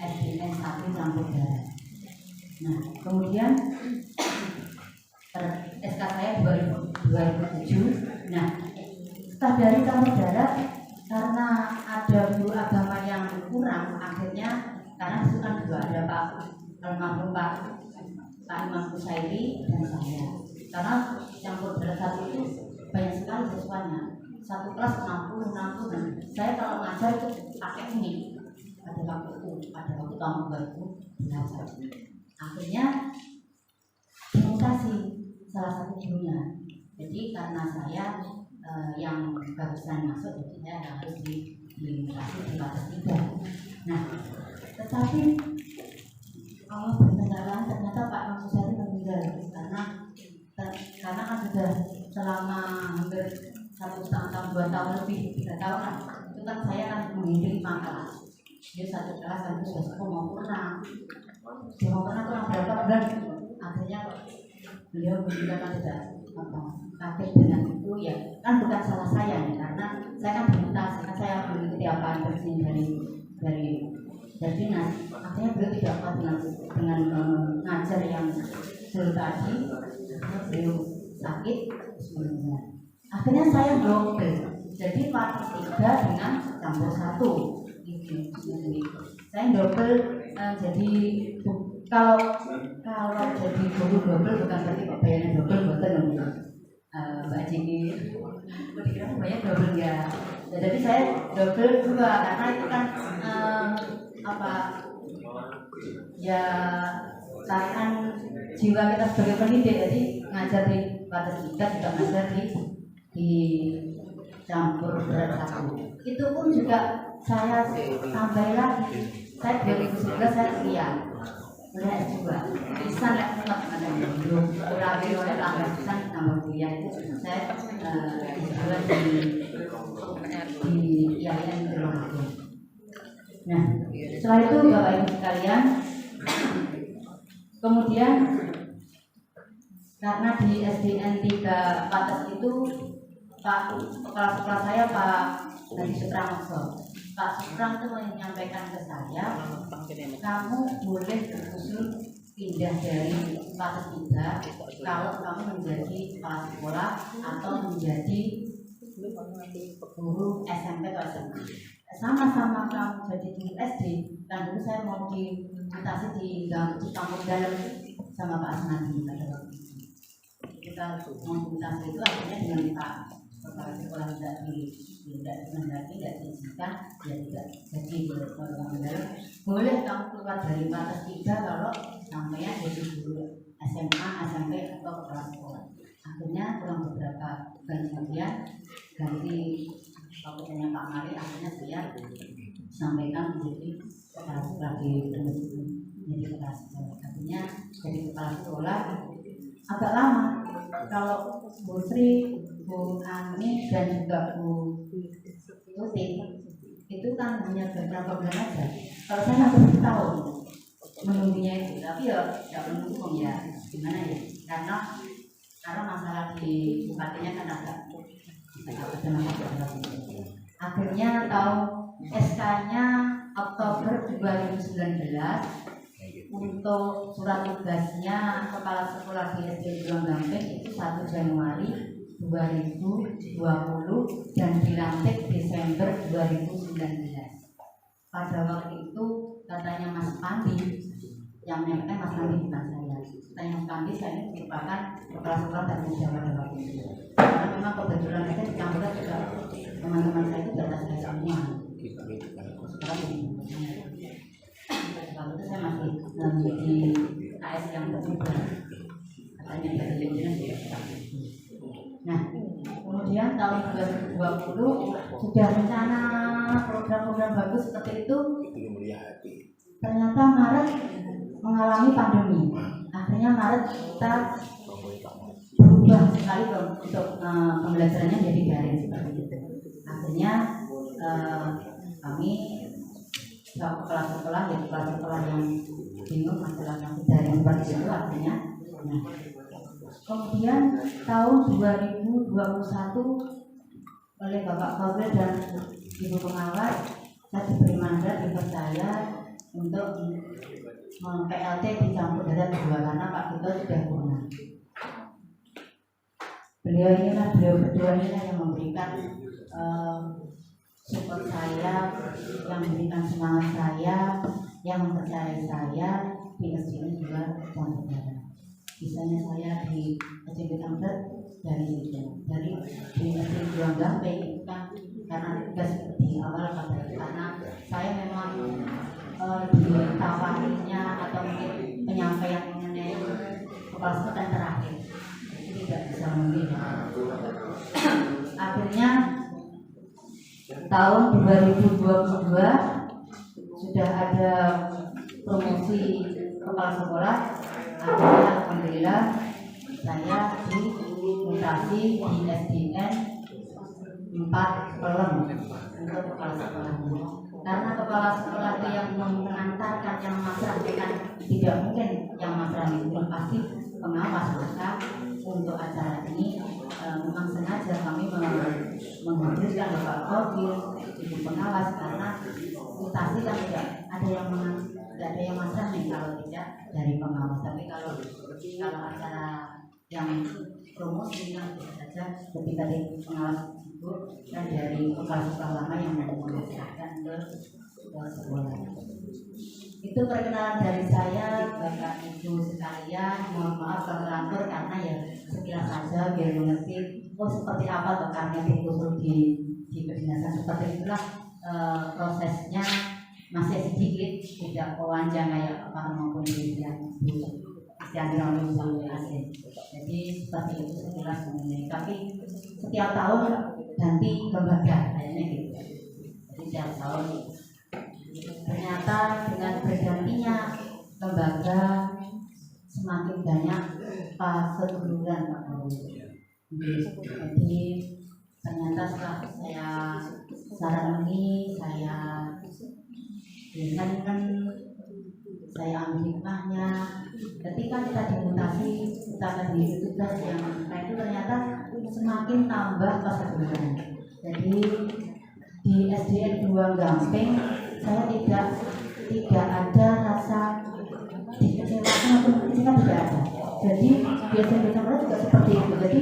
SDN 1 campur darat. Nah kemudian SK saya 2007. Nah setelah dari campur darat karena ada guru agama yang kurang, akhirnya karena itu kan dua ada Pak almarhum Pak Imam Kusairi dan saya. Karena campur darat satu itu banyak sekali siswanya, satu kelas 60. Saya kalau ngajar itu pakai ini pada waktu tahun 2011. Akhirnya dimutasi salah satu gurunya. Jadi karena saya yang barusan masuk, jadi saya harus dimutasi di batas 3. Nah, tetapi Allah berkenan ternyata Pak Imam Kusairi meninggal karena kan sudah selama hampir 1,5 tahun, 2 tahun lebih, 3 tahun lah. Itu kan saya kan menghidupi 5 kelas. Dia 1 kelas itu sudah mau purna. Dia mau purna kurang berapa bulan. Akhirnya beliau meninggal kan tidak kaget dengan itu ya. Kan bukan salah saya nih, karena saya kan dimutasi, kan saya mengikuti apa yang dari dinas. Akhirnya beliau tidak kuat dengan mengajar yang dulu tadi. Beliau sakit sebenarnya. Akhirnya saya double, jadi kelas 3 dengan campur 1 gitu. Saya double, jadi kalau jadi guru double bukan berarti bayarnya double, bukan Mbak Jini. Kira-kira banyak double ya. Jadi saya double 2 karena itu kan ya tarikan jiwa kita sebagai pendidik. Jadi ngajar di batas 3 juga ngajar di campur darat 1. Itu pun juga saya tambah lagi. Saya 2011 saya kuliah. kuliah S2 bisa nggak tetap ada belum kurang oleh tambah pisan tambah kuliah itu saya S2 di IAIN Tulungagung. Nah setelah itu Bapak Ibu sekalian, kemudian karena di SDN 3 Pates itu Pak kepala sekolah saya Pak Hadi Supramokso, Pak Supram itu menyampaikan ke saya, kamu boleh berusul pindah dari Pates 3 kalau kamu menjadi kepala sekolah atau menjadi guru SMP atau SMA. Sama-sama kamu jadi guru SD, dan dulu saya mau dimutasi di kampung dalam sama Pak Asnadi pada waktu itu. Kita mau dimutasi itu akhirnya dengan Pak kepala sekolah tidak mendaki, tidak diizinkan, ya tidak jadi orang dalam. Boleh kamu keluar dari Pates 3 kalau sampai jadi guru SMA, SMP atau kepala sekolah. Akhirnya kurang beberapa bulan kemudian ganti kabupatennya Pak Mari, akhirnya saya sampaikan menjadi kepala sekolah di menjadi kepala sekolah. Akhirnya jadi kepala sekolah agak lama. Kalau Bu Sri, Bu Ani dan juga Bu Tuti itu kan hanya beberapa bulan aja. Kalau saya hampir setahun menunggunya itu, tapi ya tidak menunggu ya gimana ya, karena masalah di bupatinya kan agak akhirnya tahun SK-nya Oktober 2019 untuk surat tugasnya kepala sekolah di SD Tulungagung itu 1 Januari 2020 dan dilantik Desember 2019. Pada waktu itu katanya Mas Pandi yang menyampaikan, Mas Pandi bukan saya, katanya Mas Pandi, saya ini merupakan kepala sekolah dari Jawa pada waktu itu. Karena memang kebetulan saya dicampurkan juga teman-teman saya itu di atas saya semua. Sekarang jadi waktu itu saya masih menjadi AS yang terbuka, katanya dari lingkungan. Nah, kemudian tahun 2020 sudah rencana program-program bagus seperti itu. Ternyata Maret mengalami pandemi. Akhirnya Maret kita berubah sekali untuk pembelajarannya jadi daring seperti itu. Akhirnya kami kepala sekolah dan kepala sekolah yang bingung masalah daring seperti itu akhirnya. Nah, kemudian tahun 2021 oleh Bapak Fadil dan Ibu Pengawas saya diberi mandat dipercaya untuk PLT dicampur darat 2 karena Pak Tito sudah purna. Beliau berdua inilah yang memberikan support saya, yang memberikan semangat saya, yang mempercayai saya di SDN 2 campur darat. Misalnya saya di SMP Tamret dari di SD Tulungagung itu kan karena tugas di awal karena saya memang ditawarinya atau mungkin penyampaian mengenai kepala sekolah yang terakhir itu tidak bisa memilih. Akhirnya tahun 2022 sudah ada promosi kepala sekolah. Alhamdulillah saya dimutasi di SDN 4 Pelem untuk kepala sekolah. Karena kepala sekolah itu yang mengantarkan, yang melaksanakan, tidak mungkin yang melaksanakan itu pasti pengawas. Maka untuk acara ini memang sengaja kami menghadirkan Bapak Fadil, Ibu Pengawas, karena mutasi kan tidak ada yang masalah nih kalau tidak dari pengawas. Tapi kalau acara yang promosi kan saja seperti tadi pengawas itu dan dari kepala sekolah lama yang memasukkan ke sekolah. Itu perkenalan dari saya, Bapak Ibu sekalian. Mohon maaf terlantur karena ya sekilas saja biar mengerti seperti apa toh karena diusul di kedinasan. Seperti itulah prosesnya. Masih sedikit, tidak panjang kayak apa maupun yang asli. Jadi seperti itu sekilas mengenai. Tapi setiap tahun ganti lembaga kayaknya gitu. Jadi setiap tahun ternyata dengan bergantinya lembaga lembaga semakin banyak keguguran Pak Guru. Jadi ternyata setelah saya renungi, saya kan saya ambil hikmahnya. Ketika kita dimutasi, kita akan tugas yang itu ternyata semakin tambah keguguran. Jadi di SDN 2 Gamping saya tidak ada rasa dikecewakan atau tidak ada. Jadi biasa-biasa juga seperti itu. Jadi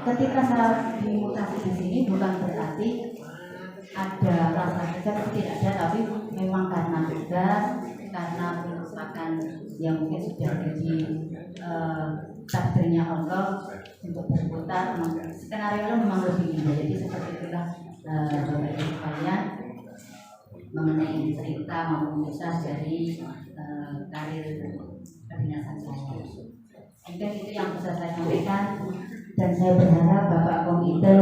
ketika saya dimutasi di sini bukan berarti ada rasa kecewa, tidak ada, tapi memang karena tugas, karena merupakan yang mungkin sudah jadi takdirnya Allah untuk berputar. Skenario memang lebih indah. Jadi seperti itulah Bapak Ibu sekalian mengenai cerita maupun kisah dari karir kedinasan saya. Mungkin itu yang bisa saya sampaikan, dan saya berharap Bapak Komite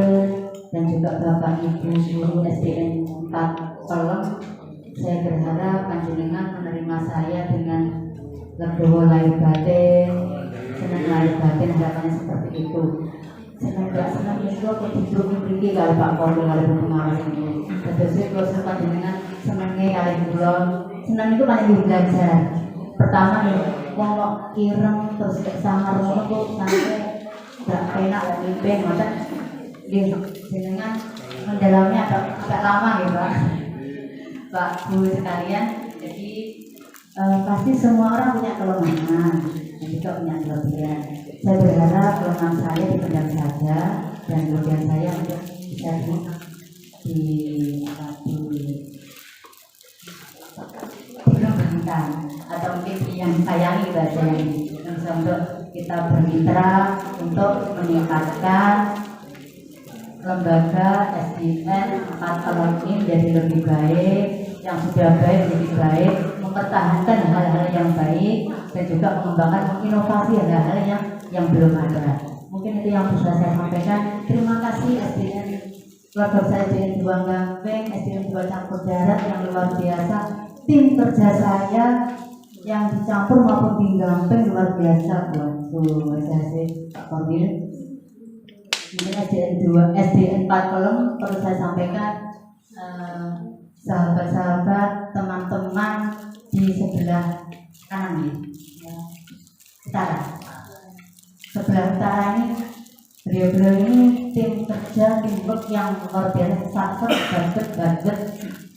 dan juga Bapak Ibu guru SDN 4 Pelem, saya berharap panjenengan menerima saya dengan legowo lahir batin, senang lahir batin, harapannya seperti itu. Senang itu aku hidup memiliki kalau Pak Polri kalau berpengaruh ini. Terus kalau sempat dengan senangnya kali belum senang itu paling belajar. Pertama nih, mau ireng terus kayak samar tuh sampai nggak enak mimpin, macam dengan mendalamnya agak lama gitu Pak Bu sekalian. Jadi pasti semua orang punya kelemahan dan juga punya kelebihan. Saya berharap kelemahan saya dipendam saja dan kelebihan saya untuk bisa dikembangkan, atau mungkin yang sayangi saja yang bisa untuk kita bermitra untuk meningkatkan lembaga SDN 4 Pelem ini menjadi lebih baik, yang sudah baik lebih baik, mempertahankan hal-hal yang baik dan juga mengembangkan inovasi hal-hal yang belum ada. Mungkin itu yang bisa saya sampaikan. Terima kasih SDN keluarga saya SDN 2 Gamping, SDN 2 Campur Darat yang luar biasa. Tim kerja saya yang dicampur maupun di Gamping luar biasa. Waduh, saya Pak Korwil. Mungkin SDN 4 Pelem perlu saya sampaikan, sahabat-sahabat, teman-teman di sebelah kanan ya, utara. Sebelah utara ini, beliau-beliau ini tim kerja, teamwork yang luar biasa, satu budget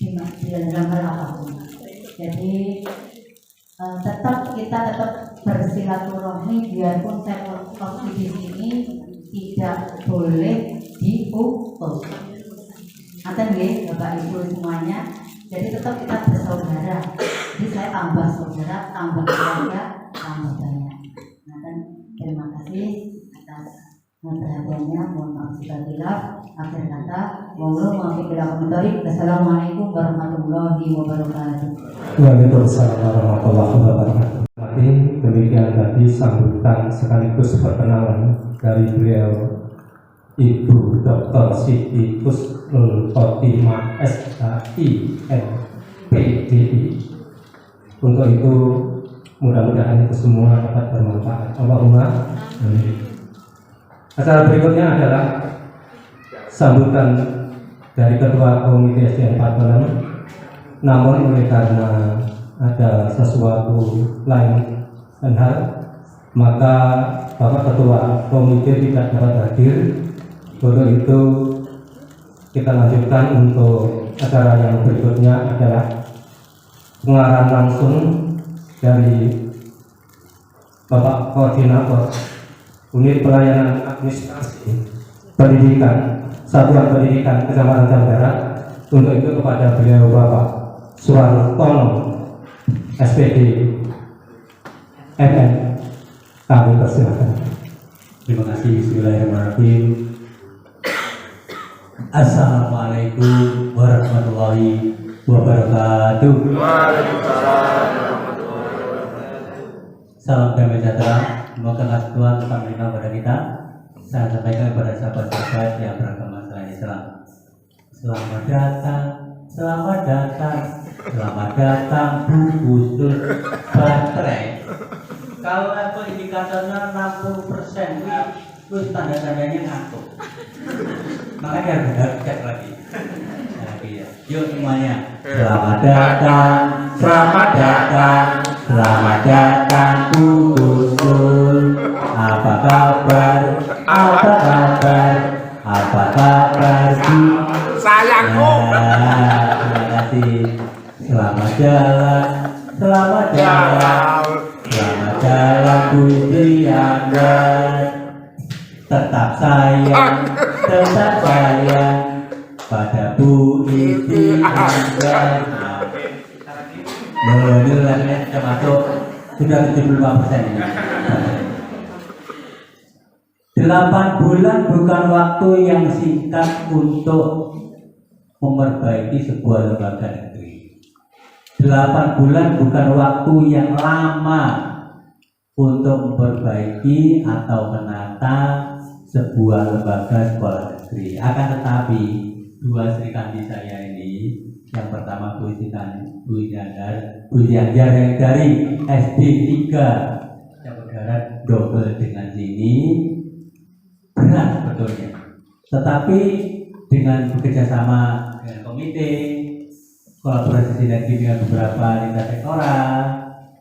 di dalam hal apapun. Jadi kita tetap bersilaturahmi, biarpun saya posisi di sini tidak boleh diutus. Nanti nih Bapak Ibu semuanya, jadi tetap kita bersaudara. Jadi saya tambah saudara, tambah keluarga, tambah banyak. Nanti terima kasih atas perhatiannya. Mohon maaf jika hilaf. Akhir kata, Wassalamualaikum warahmatullahi wabarakatuh.
Waalaikumsalam warahmatullahi wabarakatuh. Demikian tadi sambutan sekaligus perkenalan dari beliau Ibu Dr. Siti Husnul Khotimah SHI MPDI. Untuk itu mudah-mudahan itu semua dapat bermanfaat. Allahumma amin. Acara berikutnya adalah sambutan dari Ketua Komite SDN 4 Pelem. Namun oleh karena ada sesuatu lain dan hal, maka Bapak Ketua Komite tidak dapat hadir. Untuk itu kita lanjutkan untuk acara yang berikutnya adalah pengarahan langsung dari Bapak Koordinator Unit Pelayanan Administrasi Pendidikan Satuan Pendidikan Kecamatan Campur Darat. Untuk itu kepada beliau Bapak Suwartono SPD MN, kami persilakan.
Terima kasih. Bismillahirrahmanirrahim. Assalamualaikum warahmatullahi wabarakatuh.
Waalaikumsalam warahmatullahi wabarakatuh.
Salam damai sejahtera. Semoga kasih Tuhan tetap melimpah pada kita. Saya sampaikan kepada sahabat-sahabat yang beragama selain Islam. Selamat datang Selamat datang Bu Gusdur baterai. Kalau level indikatornya 60%, terus tanda-tandanya ngantuk. Makanya harus cek lagi. Yuk semuanya. Selamat datang, selamat datang, selamat datang Bu Gusdur. Apa kabar? Apa kabar? Apa kabar Bu?
Sayangku.
Terima kasih. Selamat jalan, selamat jalan, selamat jalan Bu Iriana. Tetap sayang pada Bu Iriana. Ini levelnya sudah masuk, sudah 75% ini. 8 bulan bukan waktu yang singkat untuk memperbaiki sebuah lembaga negeri. 8 bulan bukan waktu yang lama untuk memperbaiki atau menata sebuah lembaga sekolah negeri. Akan tetapi dua Sri Kandi saya ini, yang pertama Bu Iriana yang dari SD 3 yang berdarah double dengan sini berat sebetulnya. Tetapi dengan bekerjasama dengan komite, kolaborasi sinergi dengan beberapa lintas sektoral,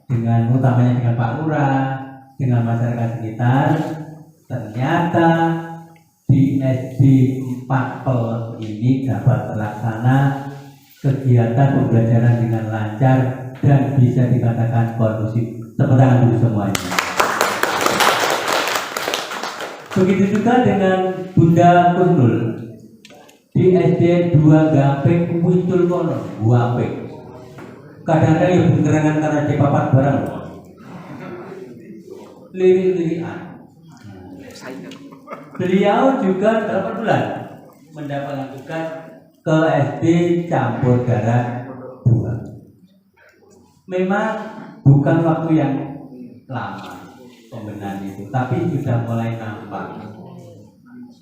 dengan utamanya dengan Pak Lurah, dengan masyarakat sekitar, ternyata di SD 4 Pelem ini dapat terlaksana kegiatan pembelajaran dengan lancar dan bisa dikatakan kondusif. Tepuk tangan dulu semuanya. Begitu juga dengan Bunda Kusnul di SD 2 Gamping muncul kono Guaping. Kadang-kadang ya beneran karena dipapat barang lirik-lirikan. Beliau juga 8 bulan mendapatkan tugas ke SD Campur Darat 2. Memang bukan waktu yang lama pembenahan itu, tapi sudah mulai nampak.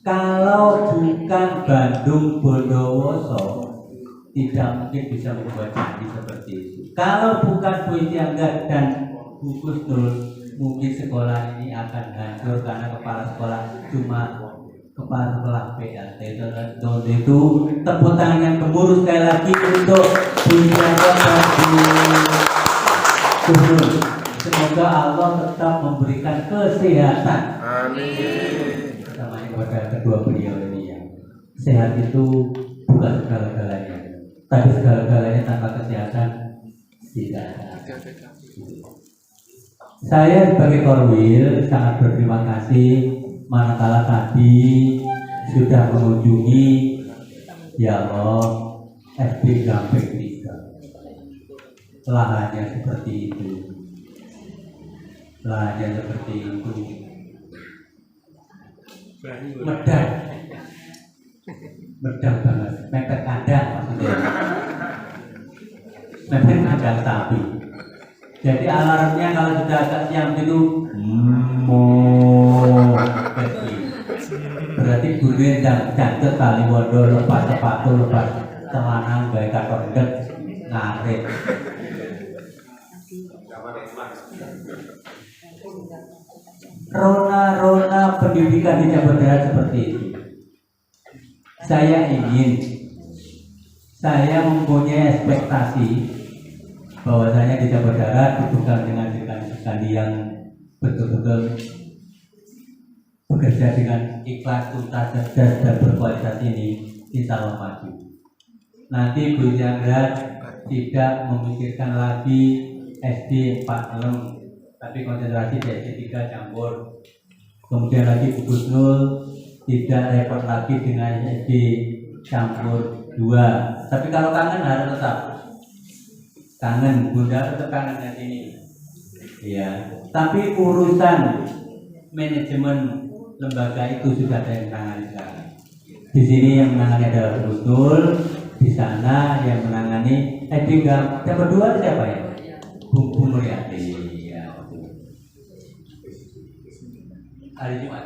Kalau bukan Bandung Bondowoso, tidak mungkin bisa membuat candi seperti itu. Kalau bukan Bu Iriana dan Bu Gusdur, mungkin sekolah ini akan hancur karena kepala sekolah cuma kepala sekolah PLT. Itu tepuk tangan yang gemuruh sekali lagi untuk Bu Iriana dan Bu Gusdur. Semoga Allah tetap memberikan kesehatan.
Amin.
Pertamanya kepada kedua beliau ini ya. Sehat itu bukan segala-galanya, tapi segala-galanya tanpa kesehatan tidak ada. Saya sebagai Korwil sangat berterima kasih manakala tadi sudah mengunjungi ya Allah SD Gamping 3. Lahannya seperti itu. Lahannya seperti itu. Medang banget, mepet kandang maksudnya, mepet kandang sapi. Jadi alarmnya kalau sudah agak siang itu berarti gurunya jantet tali wondo, lepas sepatu, lepas celana, gaya kakor dek ngarit. Rona pendidikan di Campur Darat seperti itu. Saya mempunyai ekspektasi bahwasanya di Campur Darat bukan dengan sekali yang betul-betul bekerja dengan ikhlas, tuntas, cerdas dan berkualitas ini insya Allah maju. Nanti Bu Iriana tidak memikirkan lagi SD 4 Pelem, tapi konsentrasi di SD 3 Campur. Kemudian lagi Bu Gusnul tidak repot lagi dengan SD Campur 2. Tapi kalau kangen harus tetap kangen, Bunda tetap kangen dengan ini. Ya, tapi urusan manajemen lembaga itu sudah ada yang menangani sekarang. Di sini yang menangani adalah Bu Gusnul, di sana yang menangani SD Campur 2 siapa ya? Bu Muryati. Hari Jumat.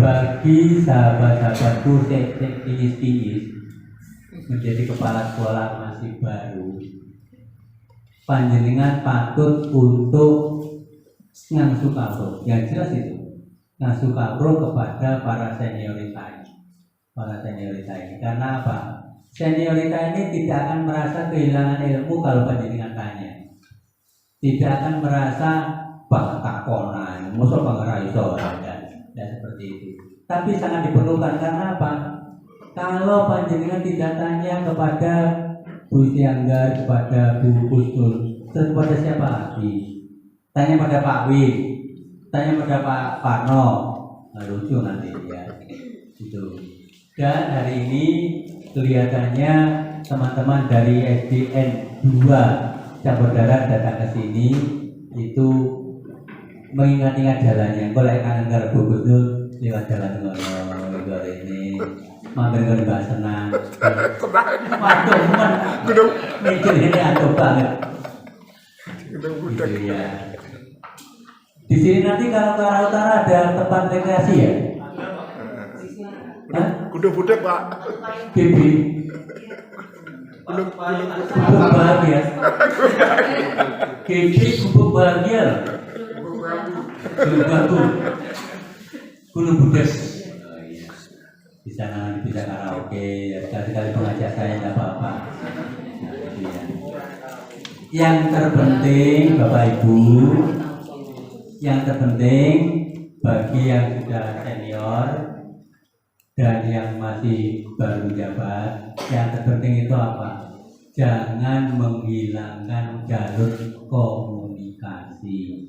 Bagi sahabat-sahabatku tinggi-tinggi, menjadi kepala sekolah masih baru, panjenengan patut untuk ngangsu kapro, yang jelas itu ngangsu kapro kepada para senioritas ini. Karena apa? Senioritas ini tidak akan merasa kehilangan ilmu kalau panjenengan tanya, tidak akan merasa bak takonan, musuh pengerai dan seperti itu. Tapi sangat diperlukan karena apa? Kalau panjenengan tidak tanya kepada Bu Sianggar, kepada Bu Kusnul, terus kepada siapa lagi? Tanya pada Pak Win, tanya pada Pak Parno, lucu nanti ya. Itu. Dan hari ini kelihatannya teman-teman dari SDN 2 Cabur Darat datang ke sini itu mengingat-ingat jalannya. Kalau kangen karo Bu Kusnul lewat jalan ngono ini mampir ke Mbak Senang. Waduh, mikir ini antuk banget. Gitu ya. Di sini nanti kalau ke arah utara ada tempat rekreasi ya?
Gudeg-gudeg Pak.
Bibi. Gubuk bahagia. Bibi gubuk bahagia. Gunung Batu. Gunung Budes. Di sana bisa karaoke, ya sekali-kali pengajak saya tidak apa-apa. Nah, itu ya. Yang terpenting Bapak Ibu, yang terpenting bagi yang sudah senior dan yang masih baru jabat, yang terpenting itu apa? Jangan menghilangkan jalur komunikasi.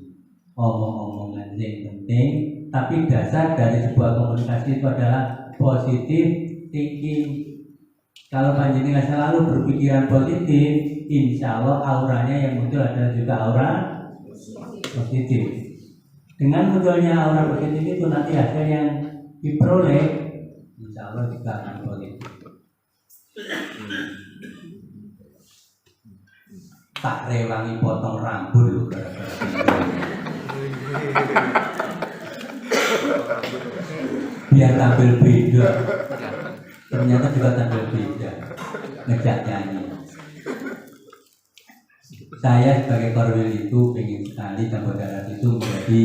Omong-omongan yang penting, tapi dasar dari sebuah komunikasi itu adalah positif thinking. Kalau panjenengan selalu berpikiran positif, insya Allah auranya yang muncul adalah juga aura positif. Dengan munculnya aura positif itu nanti hasil yang diperoleh, insya Allah juga akan positif. Tak rewangi potong rambut loh biar tampil beda, ternyata juga tampil beda, ngejak nyanyi. Saya sebagai korwil itu ingin sekali Cabur Darat itu menjadi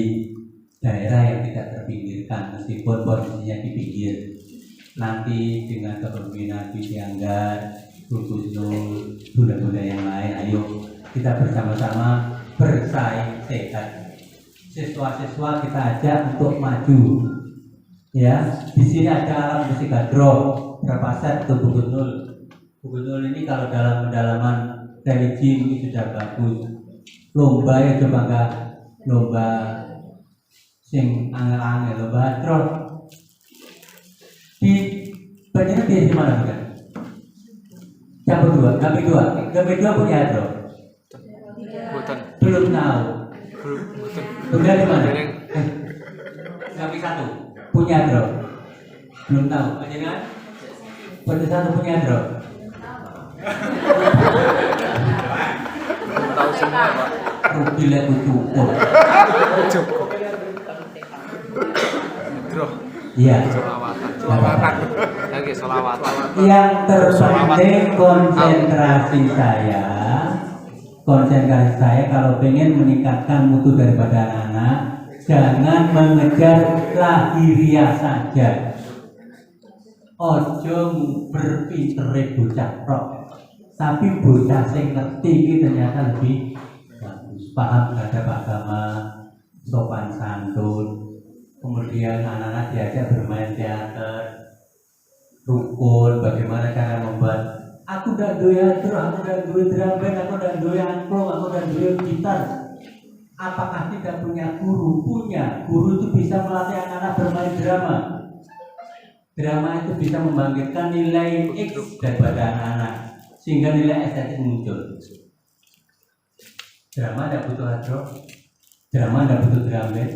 daerah yang tidak terpinggirkan meskipun posisinya di pinggir. Nanti dengan kepemimpinan Bu Sianggar, Bu Kusnul, bunda-bunda yang lain, ayo kita bersama-sama bersaing sehat. Siswa-siswa kita ajak untuk maju. Ya, di sini ada alat musik gadro berapa set untuk Bu Kusnul. Bu Kusnul ini kalau dalam pendalaman religi ini sudah bagus. Lomba ya coba enggak lomba sing angel-angel, lomba gadro. Di banyak di mana bukan? Cabur 2, kami 2 punya gadro. Belum tahu. Sudah di mana? Kami 1 punya bro, belum tahu. Panjenengan? Pada 1 punya bro.
Belum tahu semua Pak.
Rugi lah cukup.
Bro.
Iya.
Solawatan. Lagi solawatan.
Yang terpenting konsentrasi saya kalau pengen meningkatkan mutu daripada anak-anak, jangan mengejar lahiriah saja. Ojo berpintere bocah prok, tapi bocah sing ngerti ini ternyata lebih bagus, paham terhadap agama, sopan santun. Kemudian anak-anak diajak bermain teater, rukun, bagaimana cara membuat. Aku udah doyan terus, aku udah doyan drum band, aku udah doyan angklung, aku udah doyan gitar. Apakah tidak punya guru? Punya. Guru itu bisa melatih anak-anak bermain drama. Drama itu bisa membangkitkan nilai X daripada anak-anak, sehingga nilai estetik muncul. Drama tidak butuh hadroh, drama tidak butuh drum band,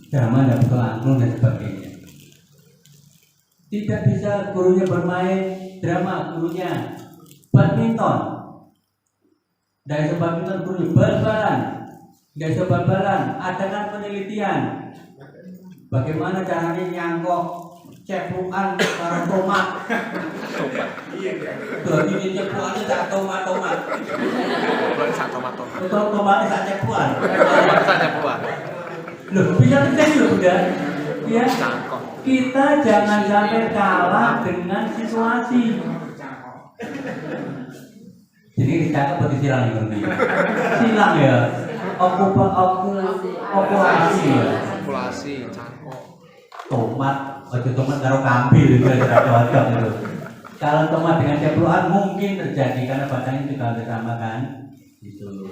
drama tidak butuh angklung dan sebagainya. Tidak bisa gurunya bermain drama, gurunya badminton. Dari badminton gurunya bal-balan. Dari bal-balan adakan penelitian. Bagaimana caranya nyangkok cepukan karo tomat. Berarti ini cepukannya tak tomat.
Bukan sak tomat-tomat.
Betul tomatnya tak cepukan.
Tomat saja buat.
Loh, bisa terjadi loh Bunda. Ya,
Cangkok.
kita jangan sampai kalah dengan situasi. Jadi kita berarti silang ini. Silang ya. Okulasi ya.
Populasi cangkok.
Tomat, tomat taruh kambil itu tidak cocok itu. Kalau tomat dengan cepluan mungkin terjadi karena batangnya juga bersama kan. Itu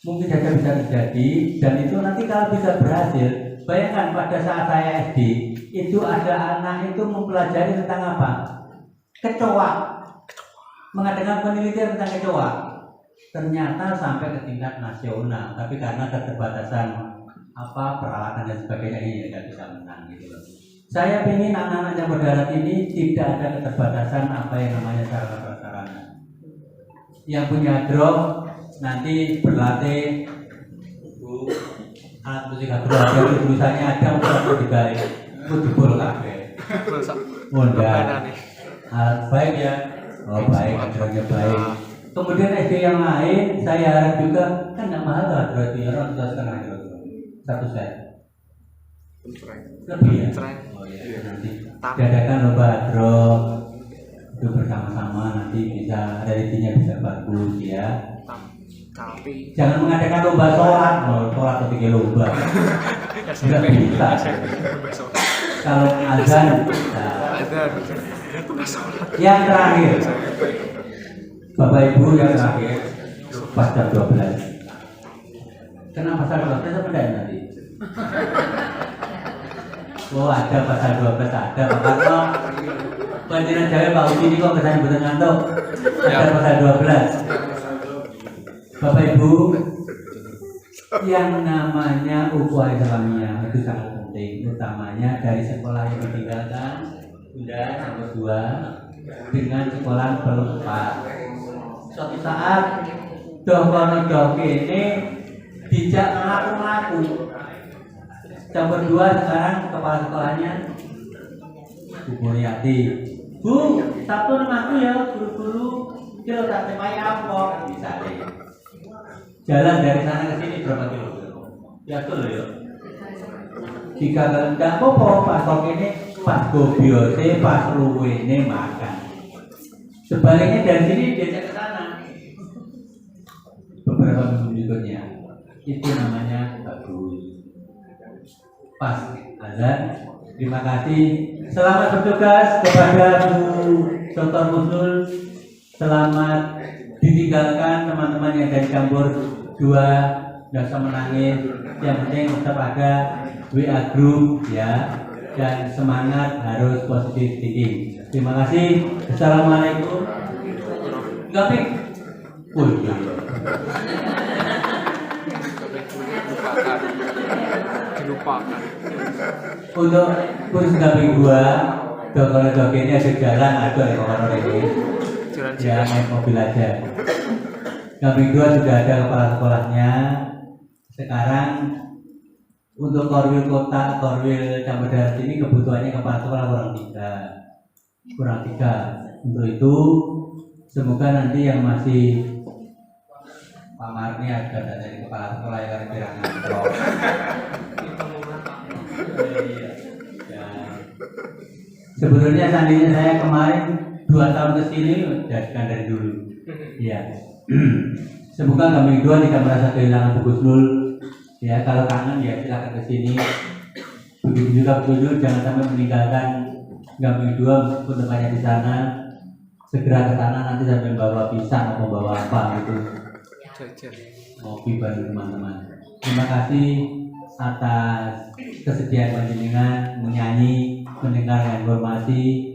mungkin saja bisa terjadi dan itu nanti kalau bisa berhasil. Bayangkan pada saat saya SD itu ada anak itu mempelajari tentang apa? Kecoa. Mengadakan penelitian tentang kecoa. Ternyata sampai ke tingkat nasional, tapi karena keterbatasan peralatan dan sebagainya ini tidak bisa menang gitu loh. Saya ingin anak-anak yang berdarat ini tidak ada keterbatasan apa yang namanya sarana-prasarana. Yang punya drone nanti berlatih alat musik drone jadi tulisannya ada untuk digawe jebol kabeh. Mudah. Alat baik ya. Oh baik, drone-nya baik. Kemudian SD yang lain saya harap juga kan nggak mahal lah drone orang 2,5 satu set. Lebih ya? Oh iya, nanti diadakan lomba drone itu bersama-sama nanti bisa ratingnya bisa bagus ya.
Tapi
Jangan mengadakan lomba sholat, sholat ketika lomba nggak bisa. Kalau azan, yang terakhir, Bapak Ibu yang terakhir, pas jam 12. Kenapa pasal 12 apa enggak nanti? Oh ada pasal 12 ada Pak Karno. Panjenengan Jawa Pak Udi ini kok kesan betul ngantuk. Ada pasal 12. Bapak Ibu, yang namanya ukhuwah Islamiyah itu sangat penting, utamanya dari sekolah yang ditinggalkan, Bunda nomor 2 dengan sekolah pelumpat. Suatu saat dokono ini dijak ngaku-ngaku. Yang berdua sekarang kepala sekolahnya Bu Muriati. Bu, Sabtu namaku ya guru-guru kilo tak temai apa misalnya. Jalan dari sana ke sini berapa kilo? Ya tuh ya. Jika enggak apa-apa Pak Tok ini pas gobiose pas luwe ini makan. Sebaliknya dari sini diajak ke sana. Beberapa minggu berikutnya itu namanya bagus. Pas azan. Terima kasih. Selamat bertugas kepada Bu Dr. Musul. Selamat ditinggalkan teman-teman yang dari campur 2. Tidak usah menangis. Yang penting tetap ada WA group ya. Dan semangat harus positif thinking. Terima kasih. Assalamualaikum. Enggak pik.
dilupakan.
Untuk kurs kami 2 dokter ini ada jalan ada di koror ini ya naik mobil aja. Kami 2 sudah ada kepala sekolahnya. Sekarang untuk korwil kota, korwil campur darat ini kebutuhannya kepala sekolah kurang 3. Untuk itu semoga nanti yang masih Pak Marni ada dari kepala sekolah yang kira-kira Sebetulnya seandainya saya kemarin 2 tahun ke sini jadikan dari dulu. Ya. Semoga kami 2 tidak merasa kehilangan Bu Gusnul. Ya, kalau kangen ya silakan ke sini. Begitu juga Bu Gusnul jangan sampai meninggalkan kami 2 meskipun tempatnya di sana. Segera ke sana nanti sampai bawa pisang atau bawa apa gitu. Ngopi bareng teman-teman. Terima kasih atas kesediaan panjenengan menyanyi, mendengar informasi.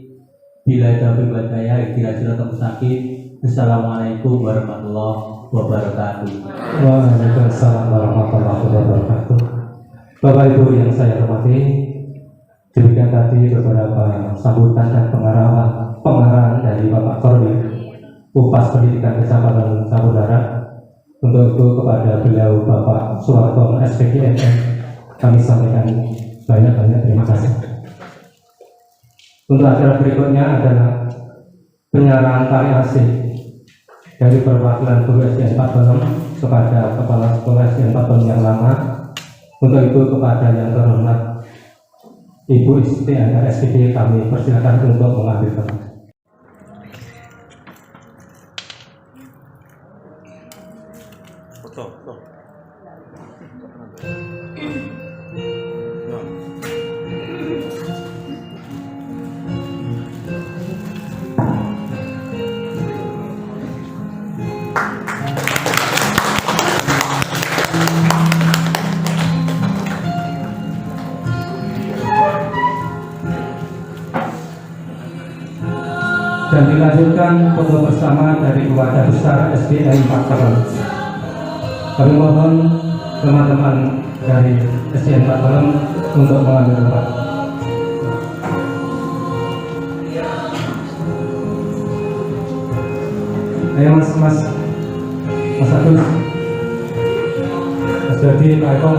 Bila taufiq wal hidayah, ikhtiar mustaqim. Assalamualaikum warahmatullahi wabarakatuh.
Waalaikumsalam warahmatullahi wabarakatuh. Bapak Ibu yang saya hormati, demikian tadi beberapa sambutan dan pengarahan dari Bapak Korwil Upas Pendidikan Kecamatan Campur Darat. Untuk itu kepada beliau Bapak Suwarto SPGMM kami sampaikan banyak-banyak terima kasih. Untuk acara berikutnya adalah penyerahan tali asih dari perwakilan guru SDN 46 kepada Kepala Sekolah SDN 46 yang lama. Untuk itu kepada yang terhormat Ibu Istiantar SPD kami persilakan untuk mengambil tempat. Dan dilanjutkan foto bersama dari keluarga besar SDN 46. Kami mohon teman-teman dari SDN 46 untuk mengambil tempat. Ayo Mas Agus, Mas Dodi, Pak Eko.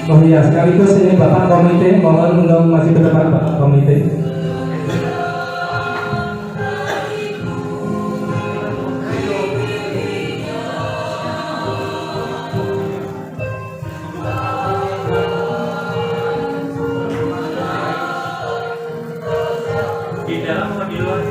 Oh iya, sekaligus ini Bapak Komite, mohon untuk masih ke depan Bapak Komite.
Di dalam atau di luar?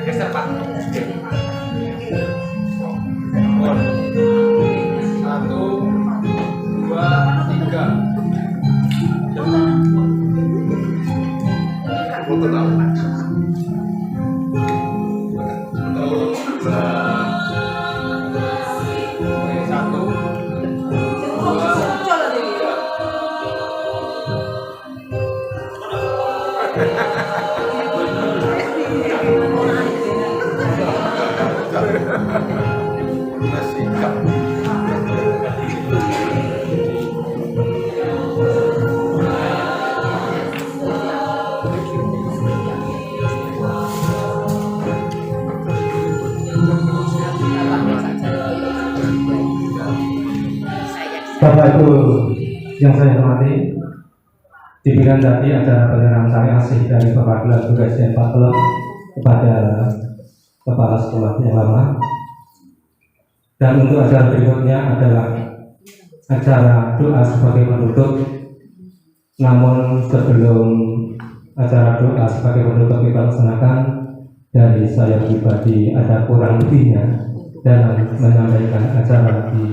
Geser Pak.
4. Bapak Ibu yang saya hormati, diberikan tadi acara penyerahan tali asih dari perwakilan tugas SDN 46 kepada Kepala Sekolah yang lama. Dan untuk acara berikutnya adalah acara doa sebagai penutup. Namun sebelum acara doa sebagai penutup kita laksanakan, dari saya pribadi ada kurang lebihnya dalam menyampaikan acara di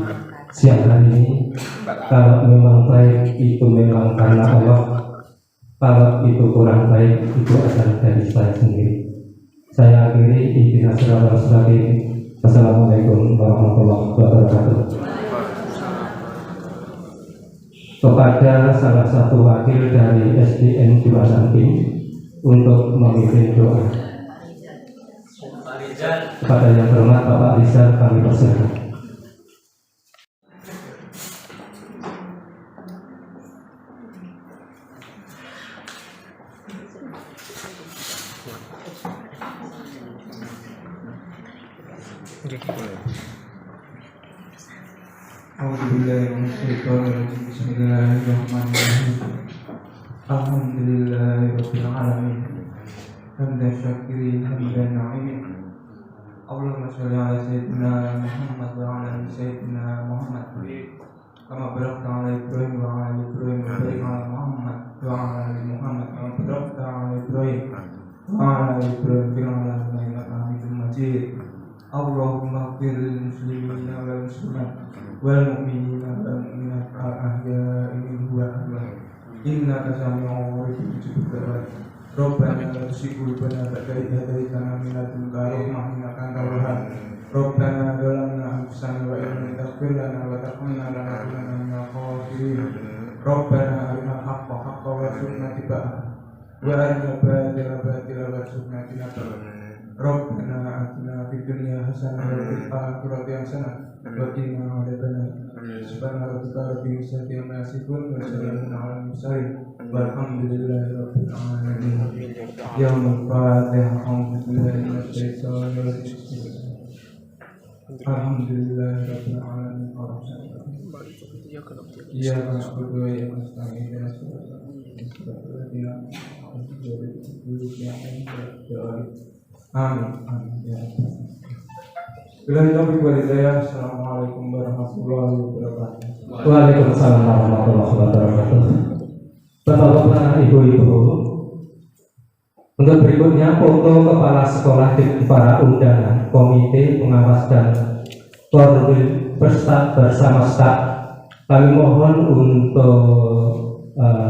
siang hari ini. Kalau memang baik itu memang karena Allah, kalau itu kurang baik itu asal dari saya sendiri. Saya akhiri ihdinas siratal mustaqim. Wassalamualaikum warahmatullahi wabarakatuh. Kepada salah satu wakil dari SDN Juasanti untuk memimpin doa. Kepada yang terhormat Bapak Rizal kami persilakan.
Bismillahirrahmanirrahim. Alhamdulillahirabbil alamin. Hamdan syakirin hamdan na'imin. Allahumma shalli ala sayyidina Muhammad wa ala ali sayyidina Muhammad. Kama barakta ala Ibrahim wa ala ali Ibrahim wa barik ala Muhammad wa ala ali Muhammad. Kama barakta ala Ibrahim wa ala ali Ibrahim fil alamin innaka Hamidum Majid. Allahumma ighfir lil muslimina wal muslimat wal mu'minina wal mu'minat al-ahya'i minhum wal amwat innaka sami'un qaribun mujibud Rabbana la tuzigh qulubana ba'da idh hadaytana wa hab lana min ladunka rahmah innaka antal wahhab. Rabbana zalamna أنفسنا وإن لم تغفر لنا وترحمنا لنكونن من الخاسرين ربنا أرنا الحق حقا وارزقنا اتباعه وأرنا الباطل باطلا وارزقنا اجتنابه ربنا آتنا في الدنيا حسنة وفي الآخرة حسنة وقنا عذاب النار سبحان ربك رب العزة عما يصفون وسلام على المرسلين والحمد لله رب العالمين يوم الفاتحة أعوذ بالله من الشيطان الرجيم الحمد لله رب العالمين الرحمن الرحيم إياك نعبد وإياك نستعين اهدنا الصراط المستقيم آمين آمين يا رب. Billahi taufiq wal hidayah. Assalamualaikum warahmatullahi wabarakatuh.
Waalaikumsalam warahmatullahi wabarakatuh. Bapak-bapak, ibu-ibu, untuk berikutnya foto kepala sekolah di para undangan, komite pengawas dan koordinator bersama staf. Kami mohon untuk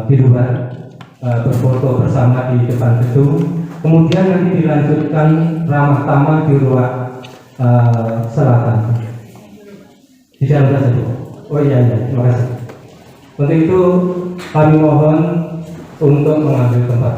di luar berfoto bersama di depan gedung. Kemudian nanti dilanjutkan ramah tamah di ruang selatan. Di dalam saja. Oh iya, terima kasih. Untuk itu kami mohon untuk mengambil tempat.